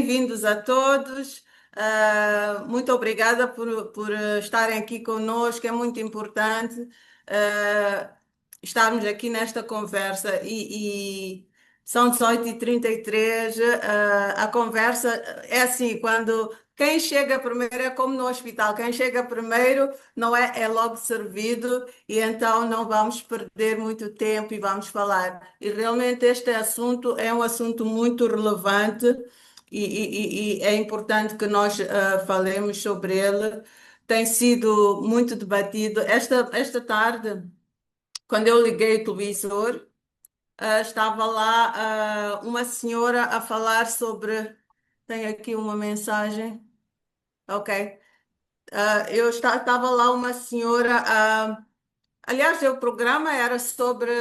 bem-vindos a todos. Muito obrigada por estarem aqui conosco. É muito importante estarmos aqui nesta conversa e são 18h33. A conversa é assim, quando quem chega primeiro é como no hospital, quem chega primeiro não é logo servido e então não vamos perder muito tempo e vamos falar. E realmente este assunto é um assunto muito relevante e é importante que nós falemos sobre ele. Tem sido muito debatido. Esta tarde, quando eu liguei o televisor, estava lá uma senhora a falar sobre. Tenho aqui uma mensagem. Ok. Estava lá uma senhora. Aliás, o programa era sobre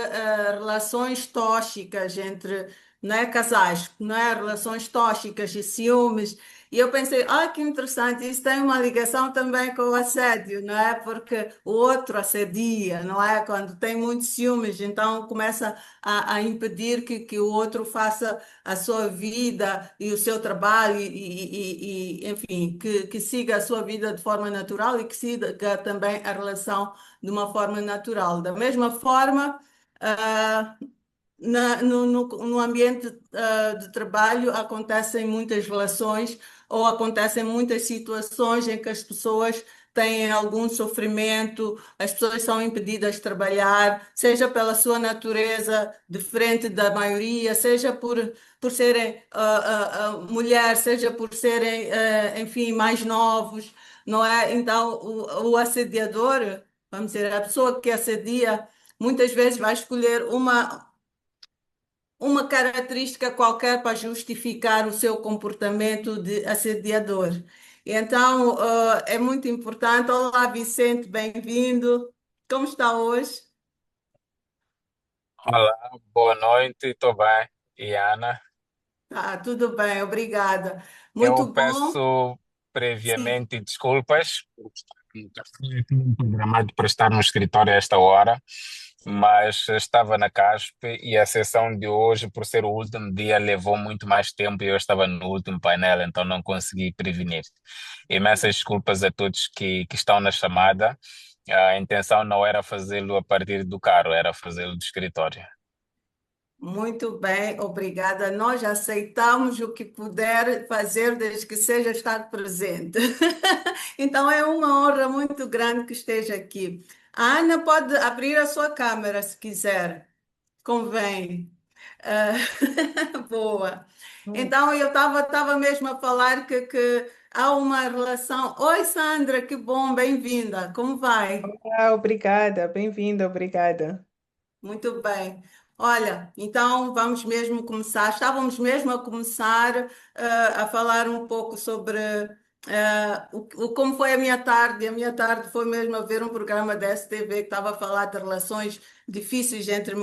relações tóxicas entre, não é, casais, não é, relações tóxicas e ciúmes. E eu pensei, que interessante, isso tem uma ligação também com o assédio, não é? Porque o outro assedia, não é? Quando tem muitos ciúmes, então começa a impedir que o outro faça a sua vida e o seu trabalho enfim, que siga a sua vida de forma natural e que siga também a relação de uma forma natural. Da mesma forma, ah, no ambiente de trabalho acontecem muitas relações ou acontecem muitas situações em que as pessoas têm algum sofrimento, as pessoas são impedidas de trabalhar, seja pela sua natureza diferente da maioria, seja por serem mulheres, seja por serem, enfim, mais novos, não é? Então, o assediador, vamos dizer, a pessoa que assedia, muitas vezes vai escolher uma característica qualquer para justificar o seu comportamento de assediador. Então, é muito importante. Olá, Vicente, bem-vindo. Como está hoje? Olá, boa noite, estou bem. E Ana, Tudo bem, obrigada. eu Muito bom. peço Sim, previamente desculpas, porque tinha programado para estar no escritório a esta hora, mas estava na CASP e a sessão de hoje, por ser o último dia, levou muito mais tempo e eu estava no último painel, então não consegui prevenir. Imensas desculpas a todos que estão na chamada. A intenção não era fazê-lo a partir do carro, era fazê-lo do escritório. muito bem, obrigada. Nós aceitamos o que puder fazer desde que seja estar presente. Então é uma honra muito grande que esteja aqui. A Ana pode abrir a sua câmera se quiser. Convém. Ah, boa. Hum. Então, eu estava mesmo a falar que há uma relação. Oi, Sandra, que bom, bem-vinda. Como vai? Obrigada, bem-vinda, obrigada. Muito bem. Olha, então vamos mesmo começar. Estávamos mesmo a começar a falar um pouco sobre como foi a minha tarde. A minha tarde foi mesmo a ver um programa da STV que estava a falar de relações difíceis entre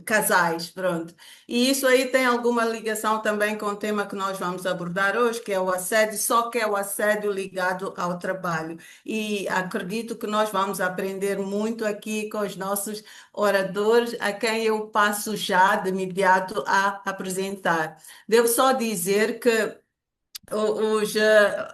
casais, pronto. E isso aí tem alguma ligação também com o tema que nós vamos abordar hoje, que é o assédio, só que é o assédio ligado ao trabalho. E acredito que nós vamos aprender muito aqui com os nossos oradores a quem eu passo já de imediato a apresentar. Devo só dizer que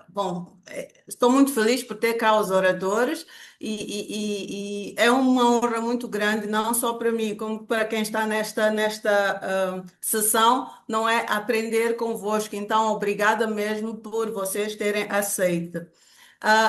bom, estou muito feliz por ter cá os oradores e é uma honra muito grande, não só para mim, como para quem está nesta sessão, não é aprender convosco. Então, obrigada mesmo por vocês terem aceito.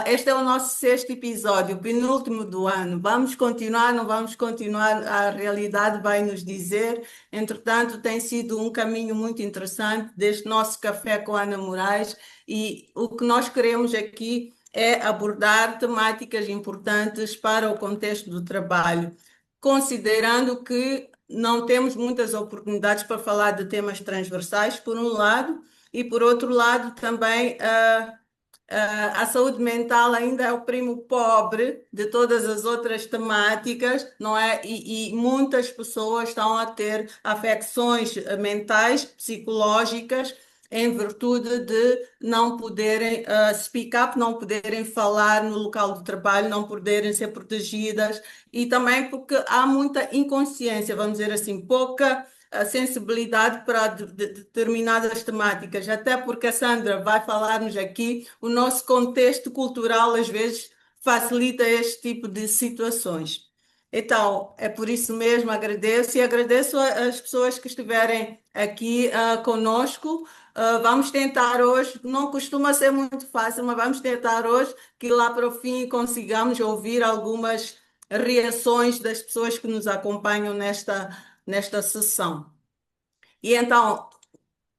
Este é o nosso sexto episódio, penúltimo do ano. Vamos continuar, não vamos continuar? A realidade vai nos dizer. Entretanto, tem sido um caminho muito interessante deste nosso café com a Ana Moraes e o que nós queremos aqui é abordar temáticas importantes para o contexto do trabalho, considerando que não temos muitas oportunidades para falar de temas transversais, por um lado, e por outro lado também. A saúde mental ainda é o primo pobre de todas as outras temáticas, não é? E muitas pessoas estão a ter afecções mentais, psicológicas, em virtude de não poderem speak up, não poderem falar no local de trabalho, não poderem ser protegidas e também porque há muita inconsciência, vamos dizer assim, pouca sensibilidade para determinadas temáticas, até porque a Sandra vai falar-nos aqui, o nosso contexto cultural às vezes facilita este tipo de situações. Então, é por isso mesmo agradeço e agradeço as pessoas que estiverem aqui conosco. Vamos tentar hoje, não costuma ser muito fácil, mas vamos tentar hoje que lá para o fim consigamos ouvir algumas reações das pessoas que nos acompanham nesta sessão. E então,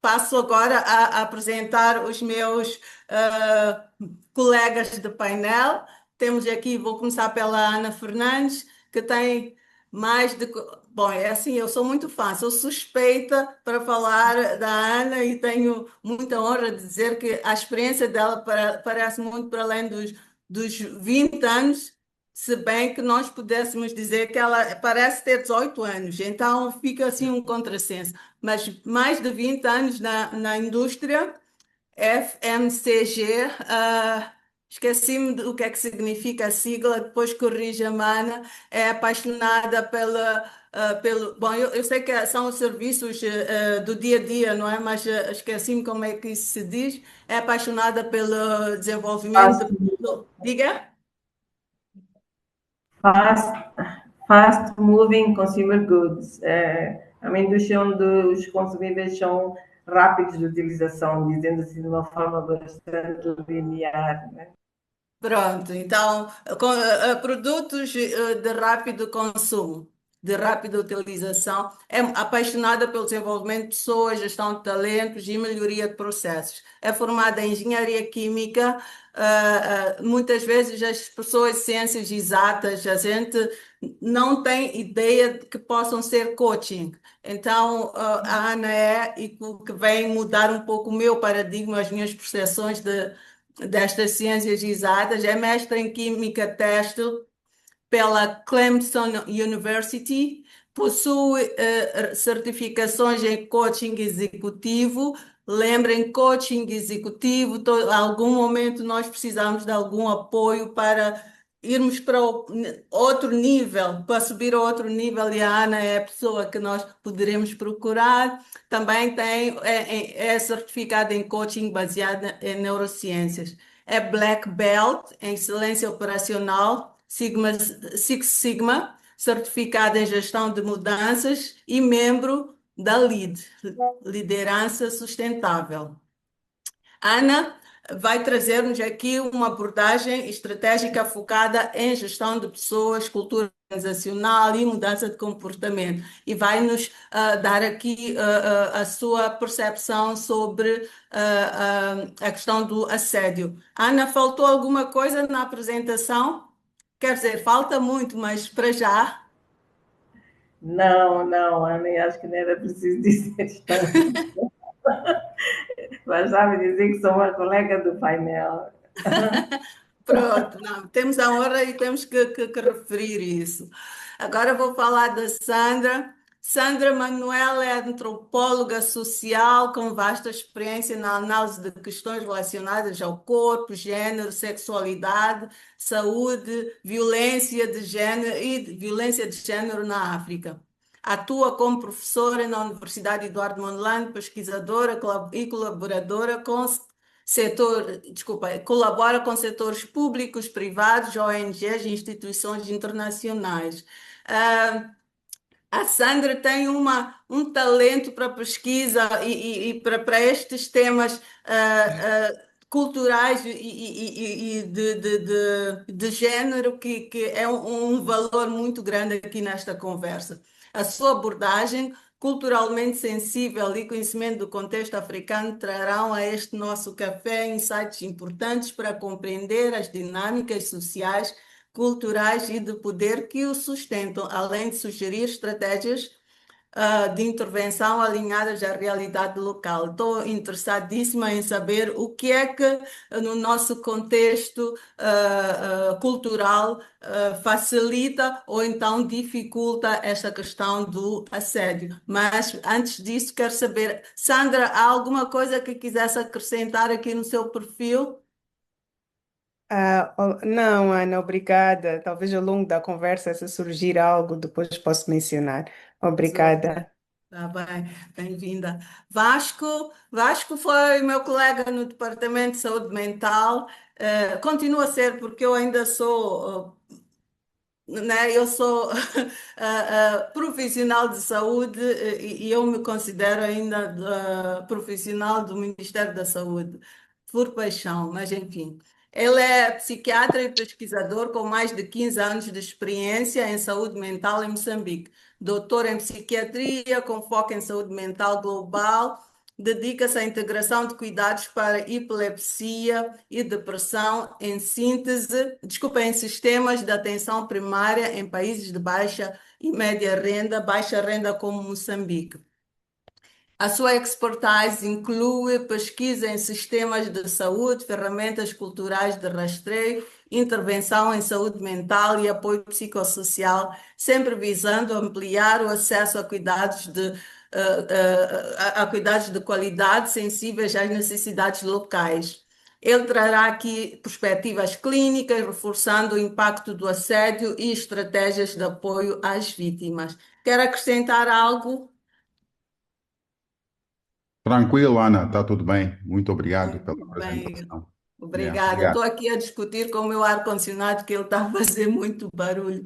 passo agora a apresentar os meus colegas de painel. Temos aqui, vou começar pela Ana Fernandes, que tem mais de. Bom, é assim, eu sou muito fã, sou suspeita para falar da Ana e tenho muita honra de dizer que a experiência dela parece muito para além dos 20 anos, se bem que nós pudéssemos dizer que ela parece ter 18 anos, então fica assim um contrassenso. Mas mais de 20 anos na indústria, FMCG, esqueci-me do que é que significa a sigla, depois corrija a Mana, é apaixonada bom, eu sei que são os serviços do dia a dia, não é? Mas esqueci-me como é que isso se diz, é apaixonada pelo Fast, desenvolvimento Diga? fast, fast moving consumer goods. É uma indústria onde os consumíveis são rápidos de utilização, dizendo assim de uma forma bastante linear, né? Pronto, então, produtos de rápido consumo, de rápida utilização, é apaixonada pelo desenvolvimento de pessoas, gestão de talentos e melhoria de processos. É formada em engenharia química, muitas vezes as pessoas de ciências exatas, a gente não tem ideia de que possam ser coaching. Então, a Ana e que vem mudar um pouco o meu paradigma, as minhas percepções destas ciências exatas, é mestre em Química Têxtil pela Clemson University, possui certificações em coaching executivo. Lembrem, coaching executivo, algum momento nós precisamos de algum apoio para irmos para outro nível, para subir a outro nível, e a Ana é a pessoa que nós poderemos procurar. Também é certificada em coaching baseada em neurociências. É Black Belt em excelência operacional, Six Sigma, certificada em gestão de mudanças e membro da LEAD, Liderança Sustentável. Ana vai trazer-nos aqui uma abordagem estratégica focada em gestão de pessoas, cultura organizacional e mudança de comportamento. E vai nos dar aqui a sua percepção sobre a questão do assédio. Ana, faltou alguma coisa na apresentação? Quer dizer, falta muito, mas para já. Não, não, Ana, eu acho que não era preciso dizer tanto. Mas já me dizer que sou uma colega do painel. Pronto, não, temos a honra e temos que referir isso. Agora vou falar da Sandra. Sandra Manuela é antropóloga social com vasta experiência na análise de questões relacionadas ao corpo, gênero, sexualidade, saúde, violência de gênero e violência de gênero na África. Atua como professora na Universidade Eduardo Mondlane, pesquisadora e colaboradora com colabora com setores públicos, privados, ONGs e instituições internacionais. A Sandra tem um talento para pesquisa e para estes temas culturais e de género que é um valor muito grande aqui nesta conversa. A sua abordagem culturalmente sensível e conhecimento do contexto africano trarão a este nosso café insights importantes para compreender as dinâmicas sociais, culturais e de poder que o sustentam, além de sugerir estratégias de intervenção alinhadas à realidade local. Estou interessadíssima em saber o que é que, no nosso contexto cultural, facilita ou então dificulta esta questão do assédio. Mas antes disso, quero saber, Sandra, há alguma coisa que quisesse acrescentar aqui no seu perfil? Não, Ana, obrigada. Talvez ao longo da conversa, se surgir algo, depois posso mencionar. Obrigada. Tá bem, bem-vinda. Vasco foi meu colega no Departamento de Saúde Mental, continua a ser, porque eu ainda sou, né, eu sou profissional de saúde e eu me considero ainda profissional do Ministério da Saúde, por paixão, mas enfim. Ele é psiquiatra e pesquisador com mais de 15 anos de experiência em saúde mental em Moçambique. Doutor em psiquiatria, com foco em saúde mental global, dedica-se à integração de cuidados para epilepsia e depressão em síntese, desculpa, em sistemas de atenção primária em países de baixa renda como Moçambique. A sua expertise inclui pesquisa em sistemas de saúde, ferramentas culturais de rastreio, intervenção em saúde mental e apoio psicossocial, sempre visando ampliar o acesso a cuidados de qualidade sensíveis às necessidades locais. Ele trará aqui perspectivas clínicas, reforçando o impacto do assédio e estratégias de apoio às vítimas. Quer acrescentar algo? Tranquilo, Ana, está tudo bem. Muito obrigado pela Bem, apresentação. obrigada. Obrigado. Estou aqui a discutir com o meu ar-condicionado, que ele está a fazer muito barulho.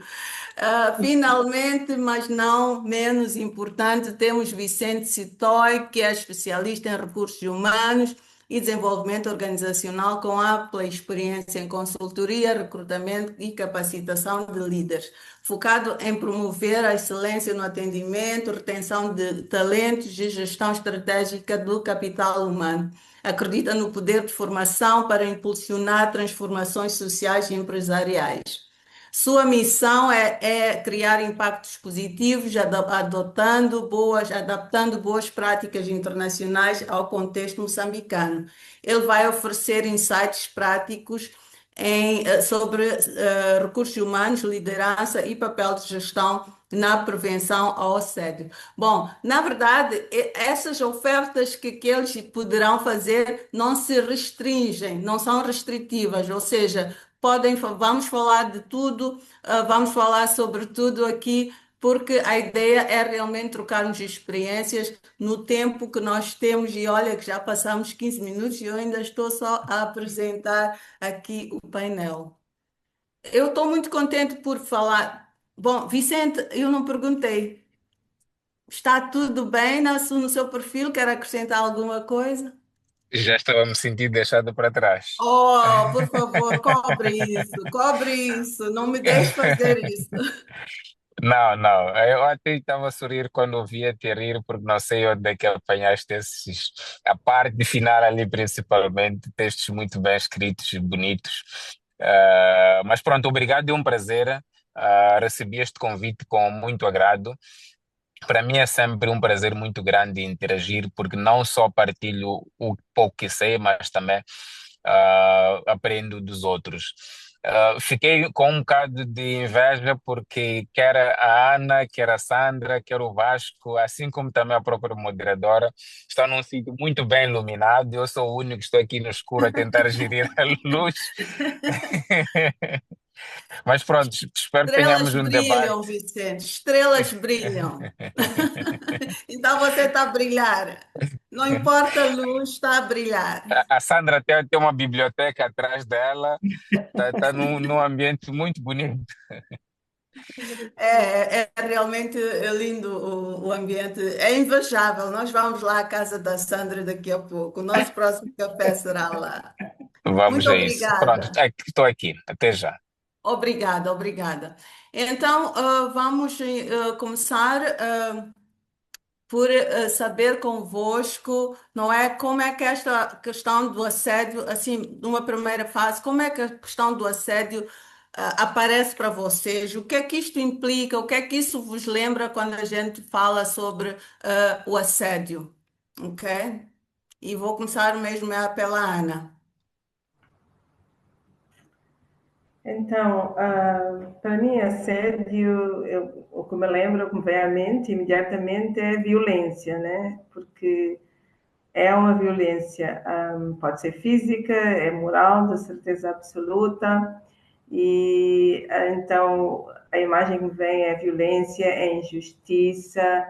Finalmente, mas não menos importante, temos Vicente Citói, que é especialista em recursos humanos e desenvolvimento organizacional, com ampla experiência em consultoria, recrutamento e capacitação de líderes, focado em promover a excelência no atendimento, retenção de talentos e gestão estratégica do capital humano. Acredita no poder de formação para impulsionar transformações sociais e empresariais. Sua missão é criar impactos positivos, adaptando boas práticas internacionais ao contexto moçambicano. Ele vai oferecer insights práticos sobre recursos humanos, liderança e papel de gestão na prevenção ao assédio. Bom, na verdade, essas ofertas que eles poderão fazer não se restringem, não são restritivas, ou seja, vamos falar de tudo, vamos falar sobre tudo aqui, porque a ideia é realmente trocarmos experiências no tempo que nós temos. E olha que já passamos 15 minutos e eu ainda estou só a apresentar aqui o painel. Eu estou muito contente por falar. Bom, Vicente, eu não perguntei. Está tudo bem no seu perfil? Quer acrescentar alguma coisa? Já estava me sentindo deixado para trás. Oh, por favor, cobre isso, não me deixe fazer isso. Não, não. Eu até estava a sorrir quando ouvia te rir, porque não sei onde é que apanhaste a parte final ali, principalmente, textos muito bem escritos e bonitos. Mas pronto, obrigado, é um prazer. Recebi este convite com muito agrado. Para mim é sempre um prazer muito grande interagir, porque não só partilho o pouco que sei, mas também aprendo dos outros. Fiquei com um bocado de inveja porque quer a Ana, quer a Sandra, quer o Vasco, assim como também a própria moderadora, estão num sítio muito bem iluminado. Eu sou o único que estou aqui no escuro a tentar gerir a luz. Mas pronto, espero que Estrelas tenhamos um debate. brilham, Vicente, estrelas brilham. Então você está a brilhar. Não importa a luz, está a brilhar. A Sandra tem uma biblioteca atrás dela, está num ambiente muito bonito. É realmente lindo o ambiente, é invejável. Nós vamos lá à casa da Sandra daqui a pouco. O nosso próximo café será lá. Vamos Muito a isso. Pronto, obrigada. estou aqui. Até já. Obrigada, obrigada. Então, vamos começar por saber convosco, não é? Como é que esta questão do assédio, assim, numa primeira fase, como é que a questão do assédio aparece para vocês? O que é que isto implica? O que é que isso vos lembra quando a gente fala sobre o assédio? Ok? E vou começar mesmo pela Ana. Então, para mim, assédio, o que me lembra, o que me vem à mente imediatamente é violência, né? Porque é uma violência, pode ser física, é moral, de certeza absoluta, e então a imagem que me vem é violência, é injustiça,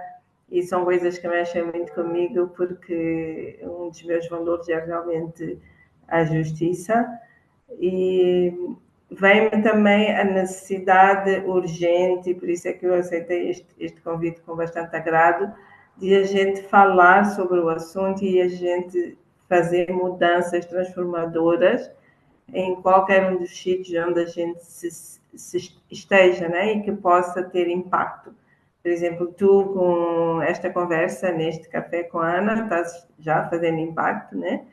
e são coisas que mexem muito comigo, porque um dos meus valores é realmente a justiça, e vem-me também a necessidade urgente, e por isso é que eu aceitei este convite com bastante agrado, de a gente falar sobre o assunto e a gente fazer mudanças transformadoras em qualquer um dos sítios onde a gente se esteja, né? E que possa ter impacto. Por exemplo, tu com esta conversa neste café com a Ana, estás já fazendo impacto, né?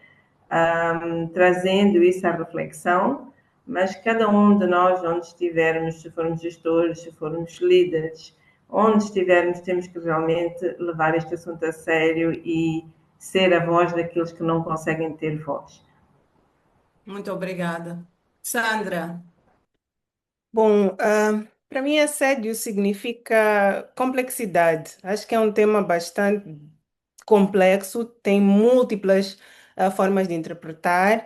Trazendo isso à reflexão, mas cada um de nós, onde estivermos, se formos gestores, se formos líderes, onde estivermos, temos que realmente levar este assunto a sério e ser a voz daqueles que não conseguem ter voz. Muito obrigada. Sandra. Bom, para mim, assédio significa complexidade. Acho que é um tema bastante complexo, tem múltiplas formas de interpretar.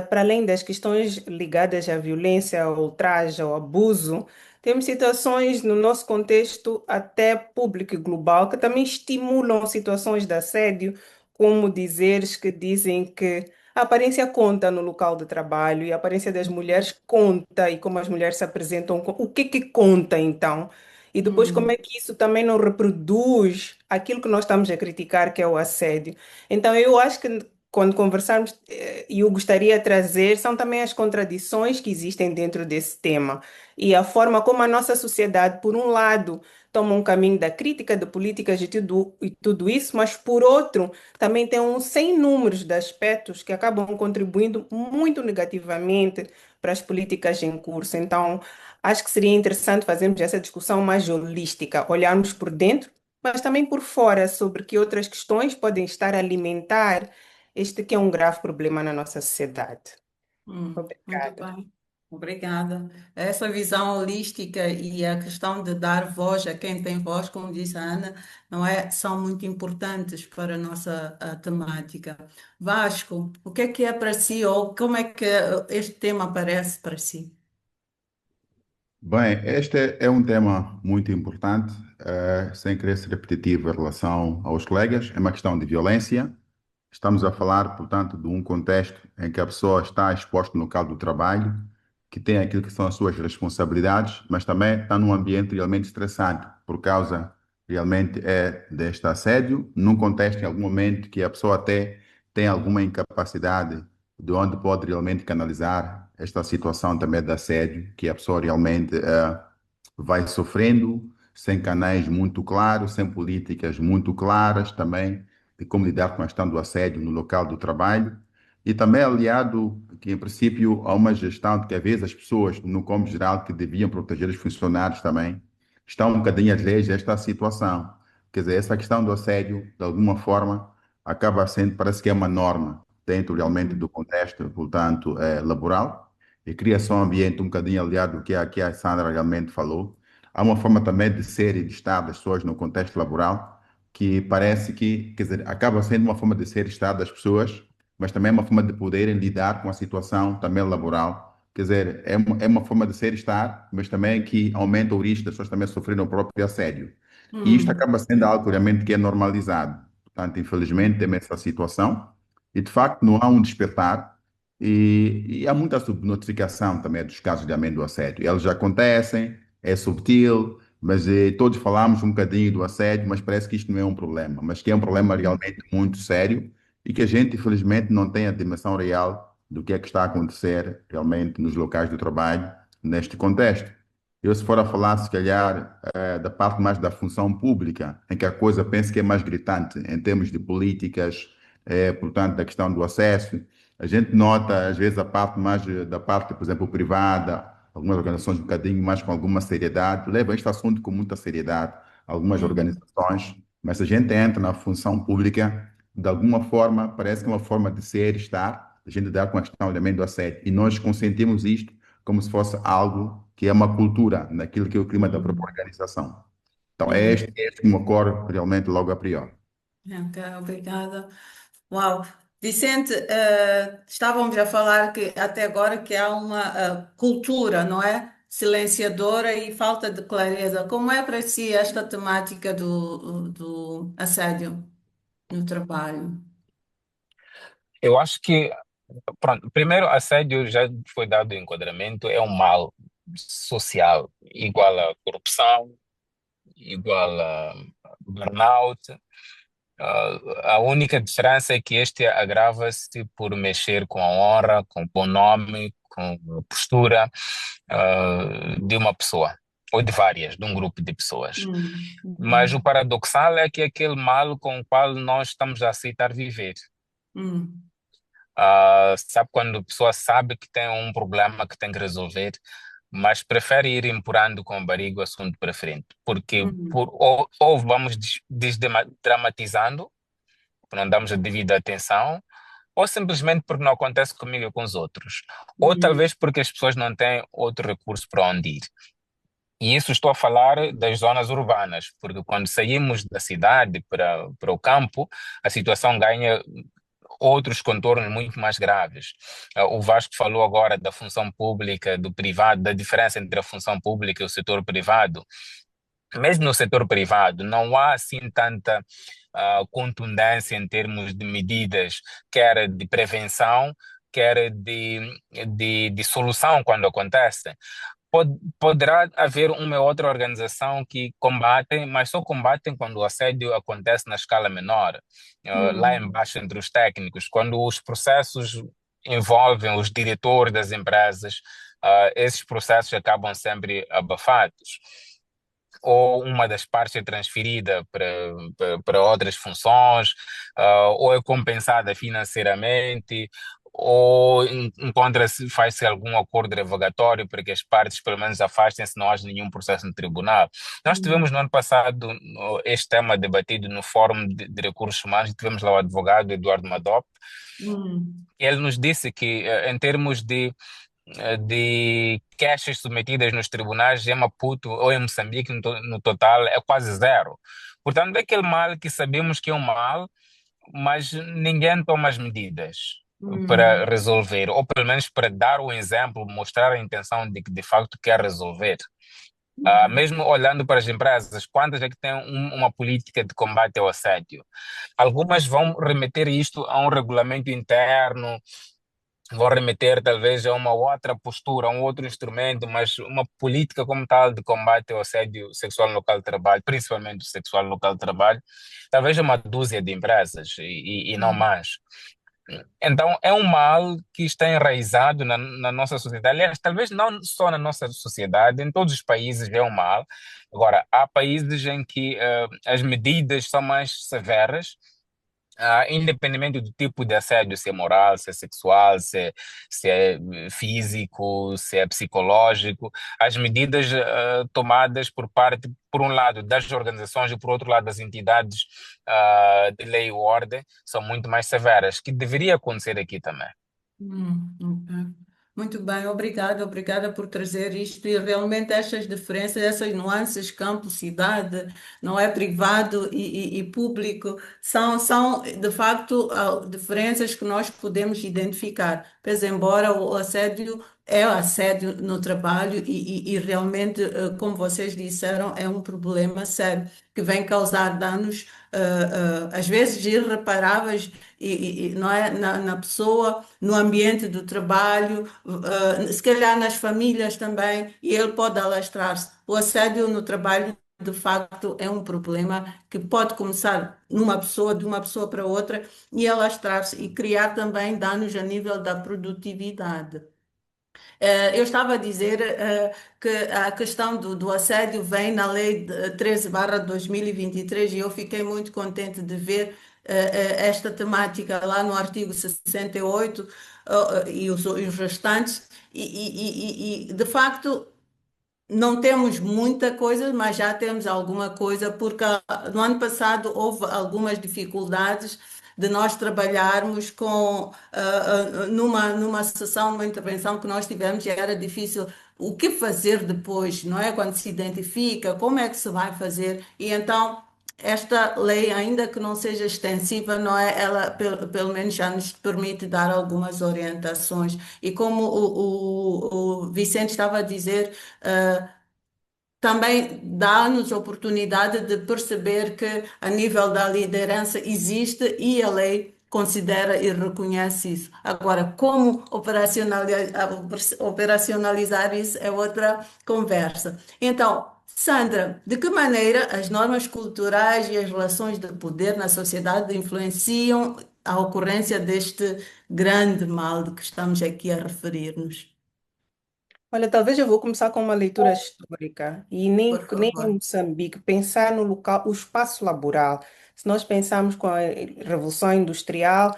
Para além das questões ligadas à violência, ao ultraje, ao abuso, temos situações no nosso contexto até público e global que também estimulam situações de assédio, como dizeres que dizem que a aparência conta no local de trabalho e a aparência das mulheres conta e como as mulheres se apresentam. O que que conta então? E depois como é Hum, que isso também não reproduz aquilo que nós estamos a criticar, que é o assédio. Então eu acho que quando conversarmos, e eu gostaria de trazer, são também as contradições que existem dentro desse tema e a forma como a nossa sociedade, por um lado, toma um caminho da crítica de políticas e tudo isso, mas por outro também tem um sem números de aspectos que acabam contribuindo muito negativamente para as políticas em curso. Então, acho que seria interessante fazermos essa discussão mais holística, olharmos por dentro, mas também por fora, sobre que outras questões podem estar a alimentar este que é um grave problema na nossa sociedade. muito Obrigada. bem. Obrigada. Essa visão holística e a questão de dar voz a quem tem voz, como disse a Ana, não é, são muito importantes para a nossa temática. Vasco, o que é para si ou como é que este tema aparece para si? Bem, este é um tema muito importante, sem querer ser repetitivo em relação aos colegas, é uma questão de violência. Estamos a falar, portanto, de um contexto em que a pessoa está exposta no local do trabalho, que tem aquilo que são as suas responsabilidades, mas também está num ambiente realmente estressante, por causa realmente deste assédio, num contexto, em algum momento, que a pessoa até tem alguma incapacidade de onde pode realmente canalizar esta situação também de assédio, que a pessoa realmente vai sofrendo, sem canais muito claros, sem políticas muito claras também de como lidar com a questão do assédio no local do trabalho e também aliado que, em princípio, a uma gestão de que, às vezes, as pessoas, no como geral, que deviam proteger os funcionários também, estão um bocadinho alheias desta situação. Quer dizer, essa questão do assédio, de alguma forma, acaba sendo, parece que é uma norma dentro realmente do Uhum, contexto, portanto, laboral, e cria só um ambiente um bocadinho aliado do que a Sandra realmente falou. Há uma forma também de ser e de estar das pessoas no contexto laboral, que parece que, quer dizer, acaba sendo uma forma de ser estar das pessoas, mas também é uma forma de poderem lidar com a situação também laboral. Quer dizer, é uma forma de ser e estar, mas também que aumenta o risco das pessoas também sofrerem o próprio assédio. E isto uhum, acaba sendo algo realmente que é normalizado. Portanto, infelizmente, temos essa situação e, de facto, não há um despertar e há muita subnotificação também dos casos realmente do assédio. Eles já acontecem, é subtil, mas todos falamos um bocadinho do assédio, mas parece que isto não é um problema, mas que é um problema uhum. realmente muito sério e que a gente, infelizmente, não tem a dimensão real do que é que está a acontecer realmente nos locais do trabalho neste contexto. Eu, se for a falar, se calhar, da parte mais da função pública, em que a coisa penso que é mais gritante em termos de políticas, portanto, da questão do acesso, a gente nota, às vezes, a parte mais da parte, por exemplo, privada, algumas organizações um bocadinho mais com alguma seriedade, levam este assunto com muita seriedade, algumas Uhum. organizações, mas se a gente entra na função pública, de alguma forma, parece que é uma forma de ser, estar, a gente lidar com a questão também do assédio, e nós consentimos isto como se fosse algo que é uma cultura, naquilo que é o clima da própria Uhum. organização. Então, Uhum. é este que me ocorre realmente logo a priori. Ok, obrigada. Uau. Vicente, estávamos a falar que até agora que há uma cultura, não é? Silenciadora e falta de clareza. Como é para si esta temática do assédio no trabalho? Eu acho que, pronto, primeiro, assédio já foi dado o enquadramento, é um mal social, igual a corrupção, igual a burnout. A única diferença é que este agrava-se por mexer com a honra, com o bom nome, com a postura, de uma pessoa, ou de várias, de um grupo de pessoas. Mas o Uhum. paradoxal é que é aquele mal com o qual nós estamos a aceitar viver. Hum, Sabe quando a pessoa sabe que tem um problema que tem que resolver, mas prefere ir empurrando com o barriga o assunto para frente, porque hum, ou vamos desdramatizando, porque não damos a devida atenção, ou simplesmente porque não acontece comigo e com os outros, ou hum, talvez porque as pessoas não têm outro recurso para onde ir. E isso estou a falar das zonas urbanas, porque quando saímos da cidade para o campo, a situação ganha outros contornos muito mais graves. O Vasco falou agora da função pública, do privado, da diferença entre a função pública e o setor privado. Mesmo no setor privado, não há assim tanta contundência em termos de medidas, quer de prevenção, quer de solução quando acontece. Poderá haver uma ou outra organização que combatem, mas só combatem quando o assédio acontece na escala menor, lá hum, embaixo entre os técnicos, quando os processos envolvem os diretores das empresas, esses processos acabam sempre abafados. Ou uma das partes é transferida para outras funções, ou é compensada financeiramente, ou encontra-se, faz-se algum acordo revogatório para que as partes pelo menos afastem-se, não haja nenhum processo no tribunal. Nós tivemos hum, no ano passado este tema debatido no Fórum de Recursos Humanos e tivemos lá o advogado Eduardo Madop. hum, Ele nos disse que, em termos de queixas submetidas nos tribunais em Maputo ou em Moçambique, no total, é quase zero. Portanto, é aquele mal que sabemos que é um mal, mas ninguém toma as medidas para hum, resolver, ou pelo menos para dar o exemplo, mostrar a intenção de que de facto quer resolver. hum. Mesmo olhando para as empresas, quantas é que têm uma política de combate ao assédio? Algumas vão remeter isto a um regulamento interno, vou remeter talvez a uma outra postura, a um outro instrumento, mas uma política como tal de combate ao assédio sexual no local de trabalho, principalmente o sexual no local de trabalho, talvez uma dúzia de empresas e não Hum. mais. Então, é um mal que está enraizado na nossa sociedade. Aliás, talvez não só na nossa sociedade, em todos os países é um mal. Agora, há países em que as medidas são mais severas, independentemente do tipo de assédio, se é moral, se é sexual, se é físico, se é psicológico, as medidas tomadas por parte, por um lado, das organizações e por outro lado, das entidades de lei e ordem, são muito mais severas, que deveria acontecer aqui também. Ok. Muito bem, obrigada por trazer isto e realmente estas diferenças, essas nuances, campo, cidade, não é privado e público, são de facto diferenças que nós podemos identificar, pois embora o assédio é assédio no trabalho e realmente, como vocês disseram, é um problema sério que vem causar danos, às vezes irreparáveis não é, na pessoa, no ambiente do trabalho, se calhar nas famílias também, e ele pode alastrar-se. O assédio no trabalho, de facto, é um problema que pode começar numa pessoa, de uma pessoa para outra, e alastrar-se e criar também danos a nível da produtividade. Eu estava a dizer que a questão do assédio vem na Lei 13/2023 e eu fiquei muito contente de ver esta temática lá no artigo 68 e os restantes. De facto, não temos muita coisa, mas já temos alguma coisa, porque no ano passado houve algumas dificuldades de nós trabalharmos numa sessão, numa intervenção que nós tivemos, e era difícil o que fazer depois, não é? Quando se identifica, como é que se vai fazer? E então, esta lei, ainda que não seja extensiva, não é? Ela, pelo menos, já nos permite dar algumas orientações. E como o Vicente estava a dizer, também dá-nos oportunidade de perceber que a nível da liderança existe e a lei considera e reconhece isso. Agora, como operacionalizar isso é outra conversa. Então, Sandra, de que maneira as normas culturais e as relações de poder na sociedade influenciam a ocorrência deste grande mal de que estamos aqui a referir-nos? Olha, talvez eu vou começar com uma leitura histórica e Por nem favor. em Moçambique, pensar no local, o espaço laboral. Se nós pensarmos com a Revolução Industrial,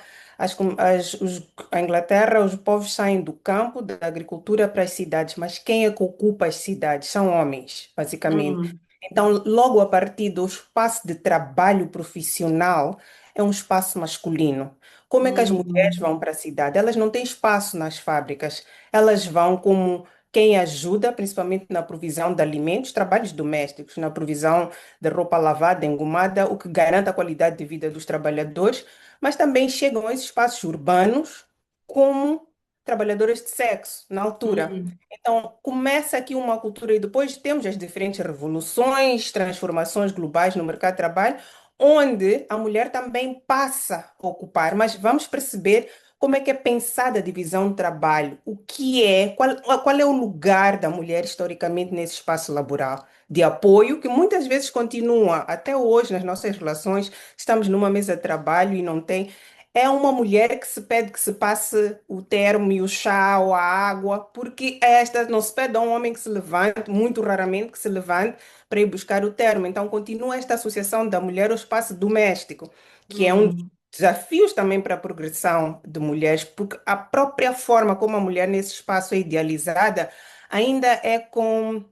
a Inglaterra, os povos saem do campo, da agricultura para as cidades, mas quem é que ocupa as cidades? São homens, basicamente. Hum, Então, logo a partir do espaço de trabalho profissional, é um espaço masculino. Como é que as mulheres hum, vão para a cidade? Elas não têm espaço nas fábricas, elas vão como quem ajuda, principalmente na provisão de alimentos, trabalhos domésticos, na provisão de roupa lavada, engomada, o que garante a qualidade de vida dos trabalhadores, mas também chegam a esses espaços urbanos como trabalhadoras de sexo, na altura. hum, Então, começa aqui uma cultura e depois temos as diferentes revoluções, transformações globais no mercado de trabalho, onde a mulher também passa a ocupar, mas vamos perceber como é que é pensada a divisão do trabalho? Qual é o lugar da mulher historicamente nesse espaço laboral? De apoio, que muitas vezes continua, até hoje, nas nossas relações, estamos numa mesa de trabalho e não tem. É uma mulher que se pede que se passe o termo e o chá ou a água, porque esta não se pede a um homem que se levante, muito raramente que se levante para ir buscar o termo. Então, continua esta associação da mulher ao espaço doméstico, que é um hum, desafios também para a progressão de mulheres, porque a própria forma como a mulher nesse espaço é idealizada ainda é com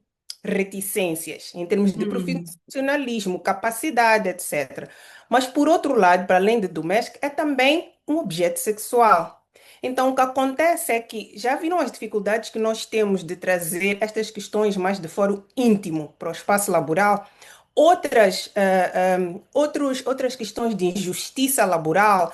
reticências, em termos de hum, profissionalismo, capacidade, etc. Mas, por outro lado, para além de doméstico, é também um objeto sexual. Então, o que acontece é que já viram as dificuldades que nós temos de trazer estas questões mais de fórum íntimo para o espaço laboral? Outras questões de injustiça laboral,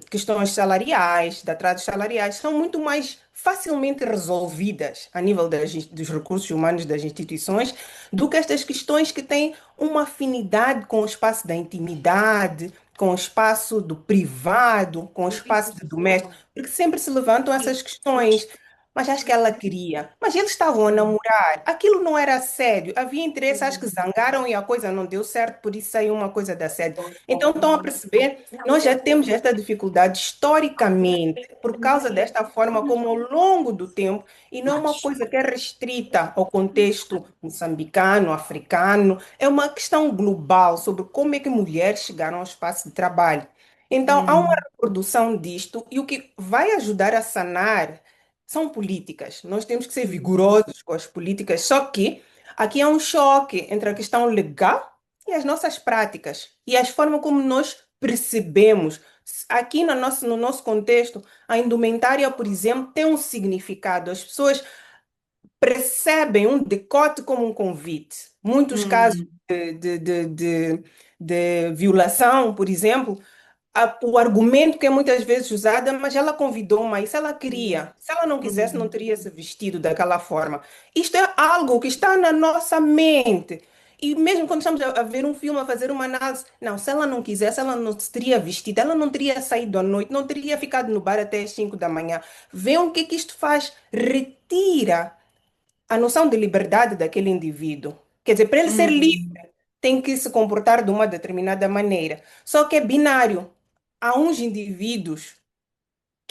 questões salariais, de atrasos salariais, são muito mais facilmente resolvidas a nível dos recursos humanos das instituições do que estas questões que têm uma afinidade com o espaço da intimidade, com o espaço do privado, com o espaço do doméstico, porque sempre se levantam essas questões. Mas acho que ela queria. Mas eles estavam a namorar. Aquilo não era assédio. Havia interesse, acho que zangaram e a coisa não deu certo, por isso saiu uma coisa de assédio. Então, estão a perceber? Nós já temos esta dificuldade historicamente, por causa desta forma como ao longo do tempo, e não é uma coisa que é restrita ao contexto moçambicano, africano, é uma questão global sobre como é que mulheres chegaram ao espaço de trabalho. Então, há uma hum, reprodução disto, e o que vai ajudar a sanar são políticas. Nós temos que ser vigorosos com as políticas, só que aqui há um choque entre a questão legal e as nossas práticas e as formas como nós percebemos. Aqui no nosso contexto, a indumentária, por exemplo, tem um significado. As pessoas percebem um decote como um convite. Muitos casos hum, de violação, por exemplo, o argumento que é muitas vezes usado, mas ela convidou, mas se ela queria, se ela não quisesse, não hum, teria se vestido daquela forma. Isto é algo que está na nossa mente. E mesmo quando estamos a ver um filme, a fazer uma análise, não, se ela não quisesse, ela não se teria vestido, ela não teria saído à noite, não teria ficado no bar até as 5 da manhã. Vejam o que é que isto faz. Retira a noção de liberdade daquele indivíduo. Quer dizer, para ele ser livre, hum, tem que se comportar de uma determinada maneira. Só que é binário. Há uns indivíduos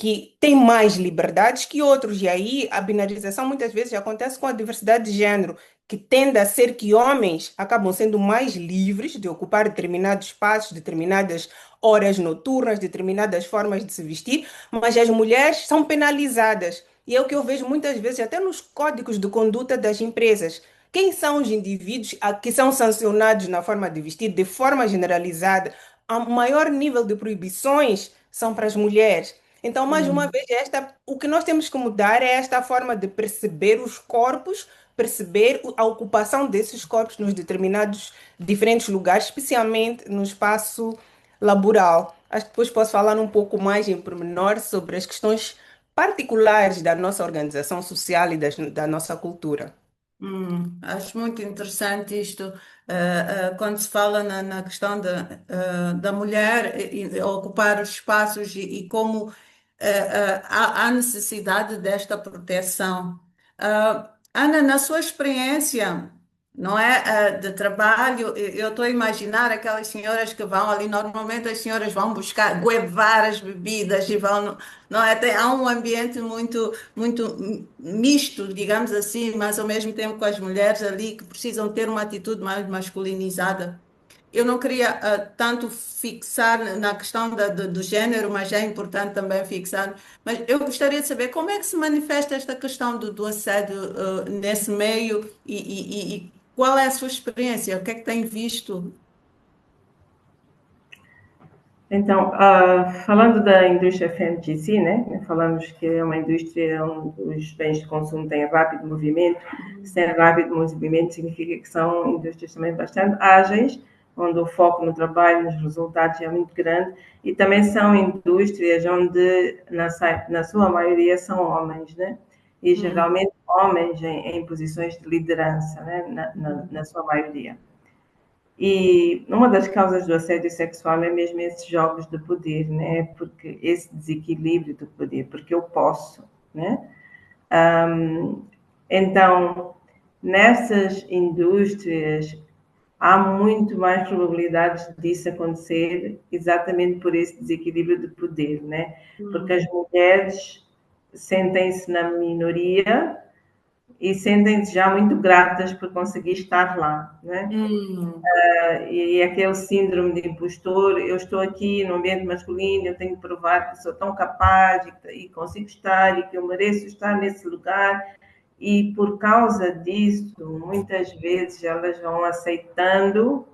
que têm mais liberdades que outros. E aí a binarização muitas vezes acontece com a diversidade de género, que tende a ser que homens acabam sendo mais livres de ocupar determinados espaços, determinadas horas noturnas, determinadas formas de se vestir, mas as mulheres são penalizadas. E é o que eu vejo muitas vezes até nos códigos de conduta das empresas. Quem são os indivíduos que são sancionados na forma de vestir de forma generalizada? A maior nível de proibições são para as mulheres. Então, mais uma Hum. vez, o que nós temos que mudar é esta forma de perceber os corpos, perceber a ocupação desses corpos nos determinados diferentes lugares, especialmente no espaço laboral. Acho que depois posso falar um pouco mais em pormenor sobre as questões particulares da nossa organização social e da nossa cultura. Acho muito interessante isto, quando se fala na questão da mulher e ocupar os espaços e como há necessidade desta proteção. Ana, na sua experiência, não é, de trabalho, eu estou a imaginar aquelas senhoras que vão ali, normalmente as senhoras vão buscar, guevar as bebidas e vão, não é? Há um ambiente muito misto, digamos assim, mas ao mesmo tempo com as mulheres ali que precisam ter uma atitude mais masculinizada. Eu não queria tanto fixar na questão do género, mas é importante também fixar. Mas eu gostaria de saber como é que se manifesta esta questão do assédio nesse meio e qual é a sua experiência? O que é que tem visto? Então, falando da indústria FMCG, né? Falamos que é uma indústria onde os bens de consumo têm rápido movimento. Se tem rápido movimento, significa que são indústrias também bastante ágeis, onde o foco no trabalho, nos resultados é muito grande, e também são indústrias onde, na sua maioria, são homens, né? E Hum, geralmente homens em posições de liderança, né? Na sua maioria. E uma das causas do assédio sexual é mesmo esses jogos de poder, né? Porque esse desequilíbrio do poder, porque eu posso, né? Então, nessas indústrias há muito mais probabilidades disso acontecer exatamente por esse desequilíbrio de poder, né? Porque as hum, mulheres sentem-se na minoria e sentem-se já muito gratas por conseguir estar lá, né? hum, E aquele síndrome de impostor, eu estou aqui no ambiente masculino, eu tenho que provar que sou tão capaz e consigo estar e que eu mereço estar nesse lugar. E por causa disso, muitas vezes elas vão aceitando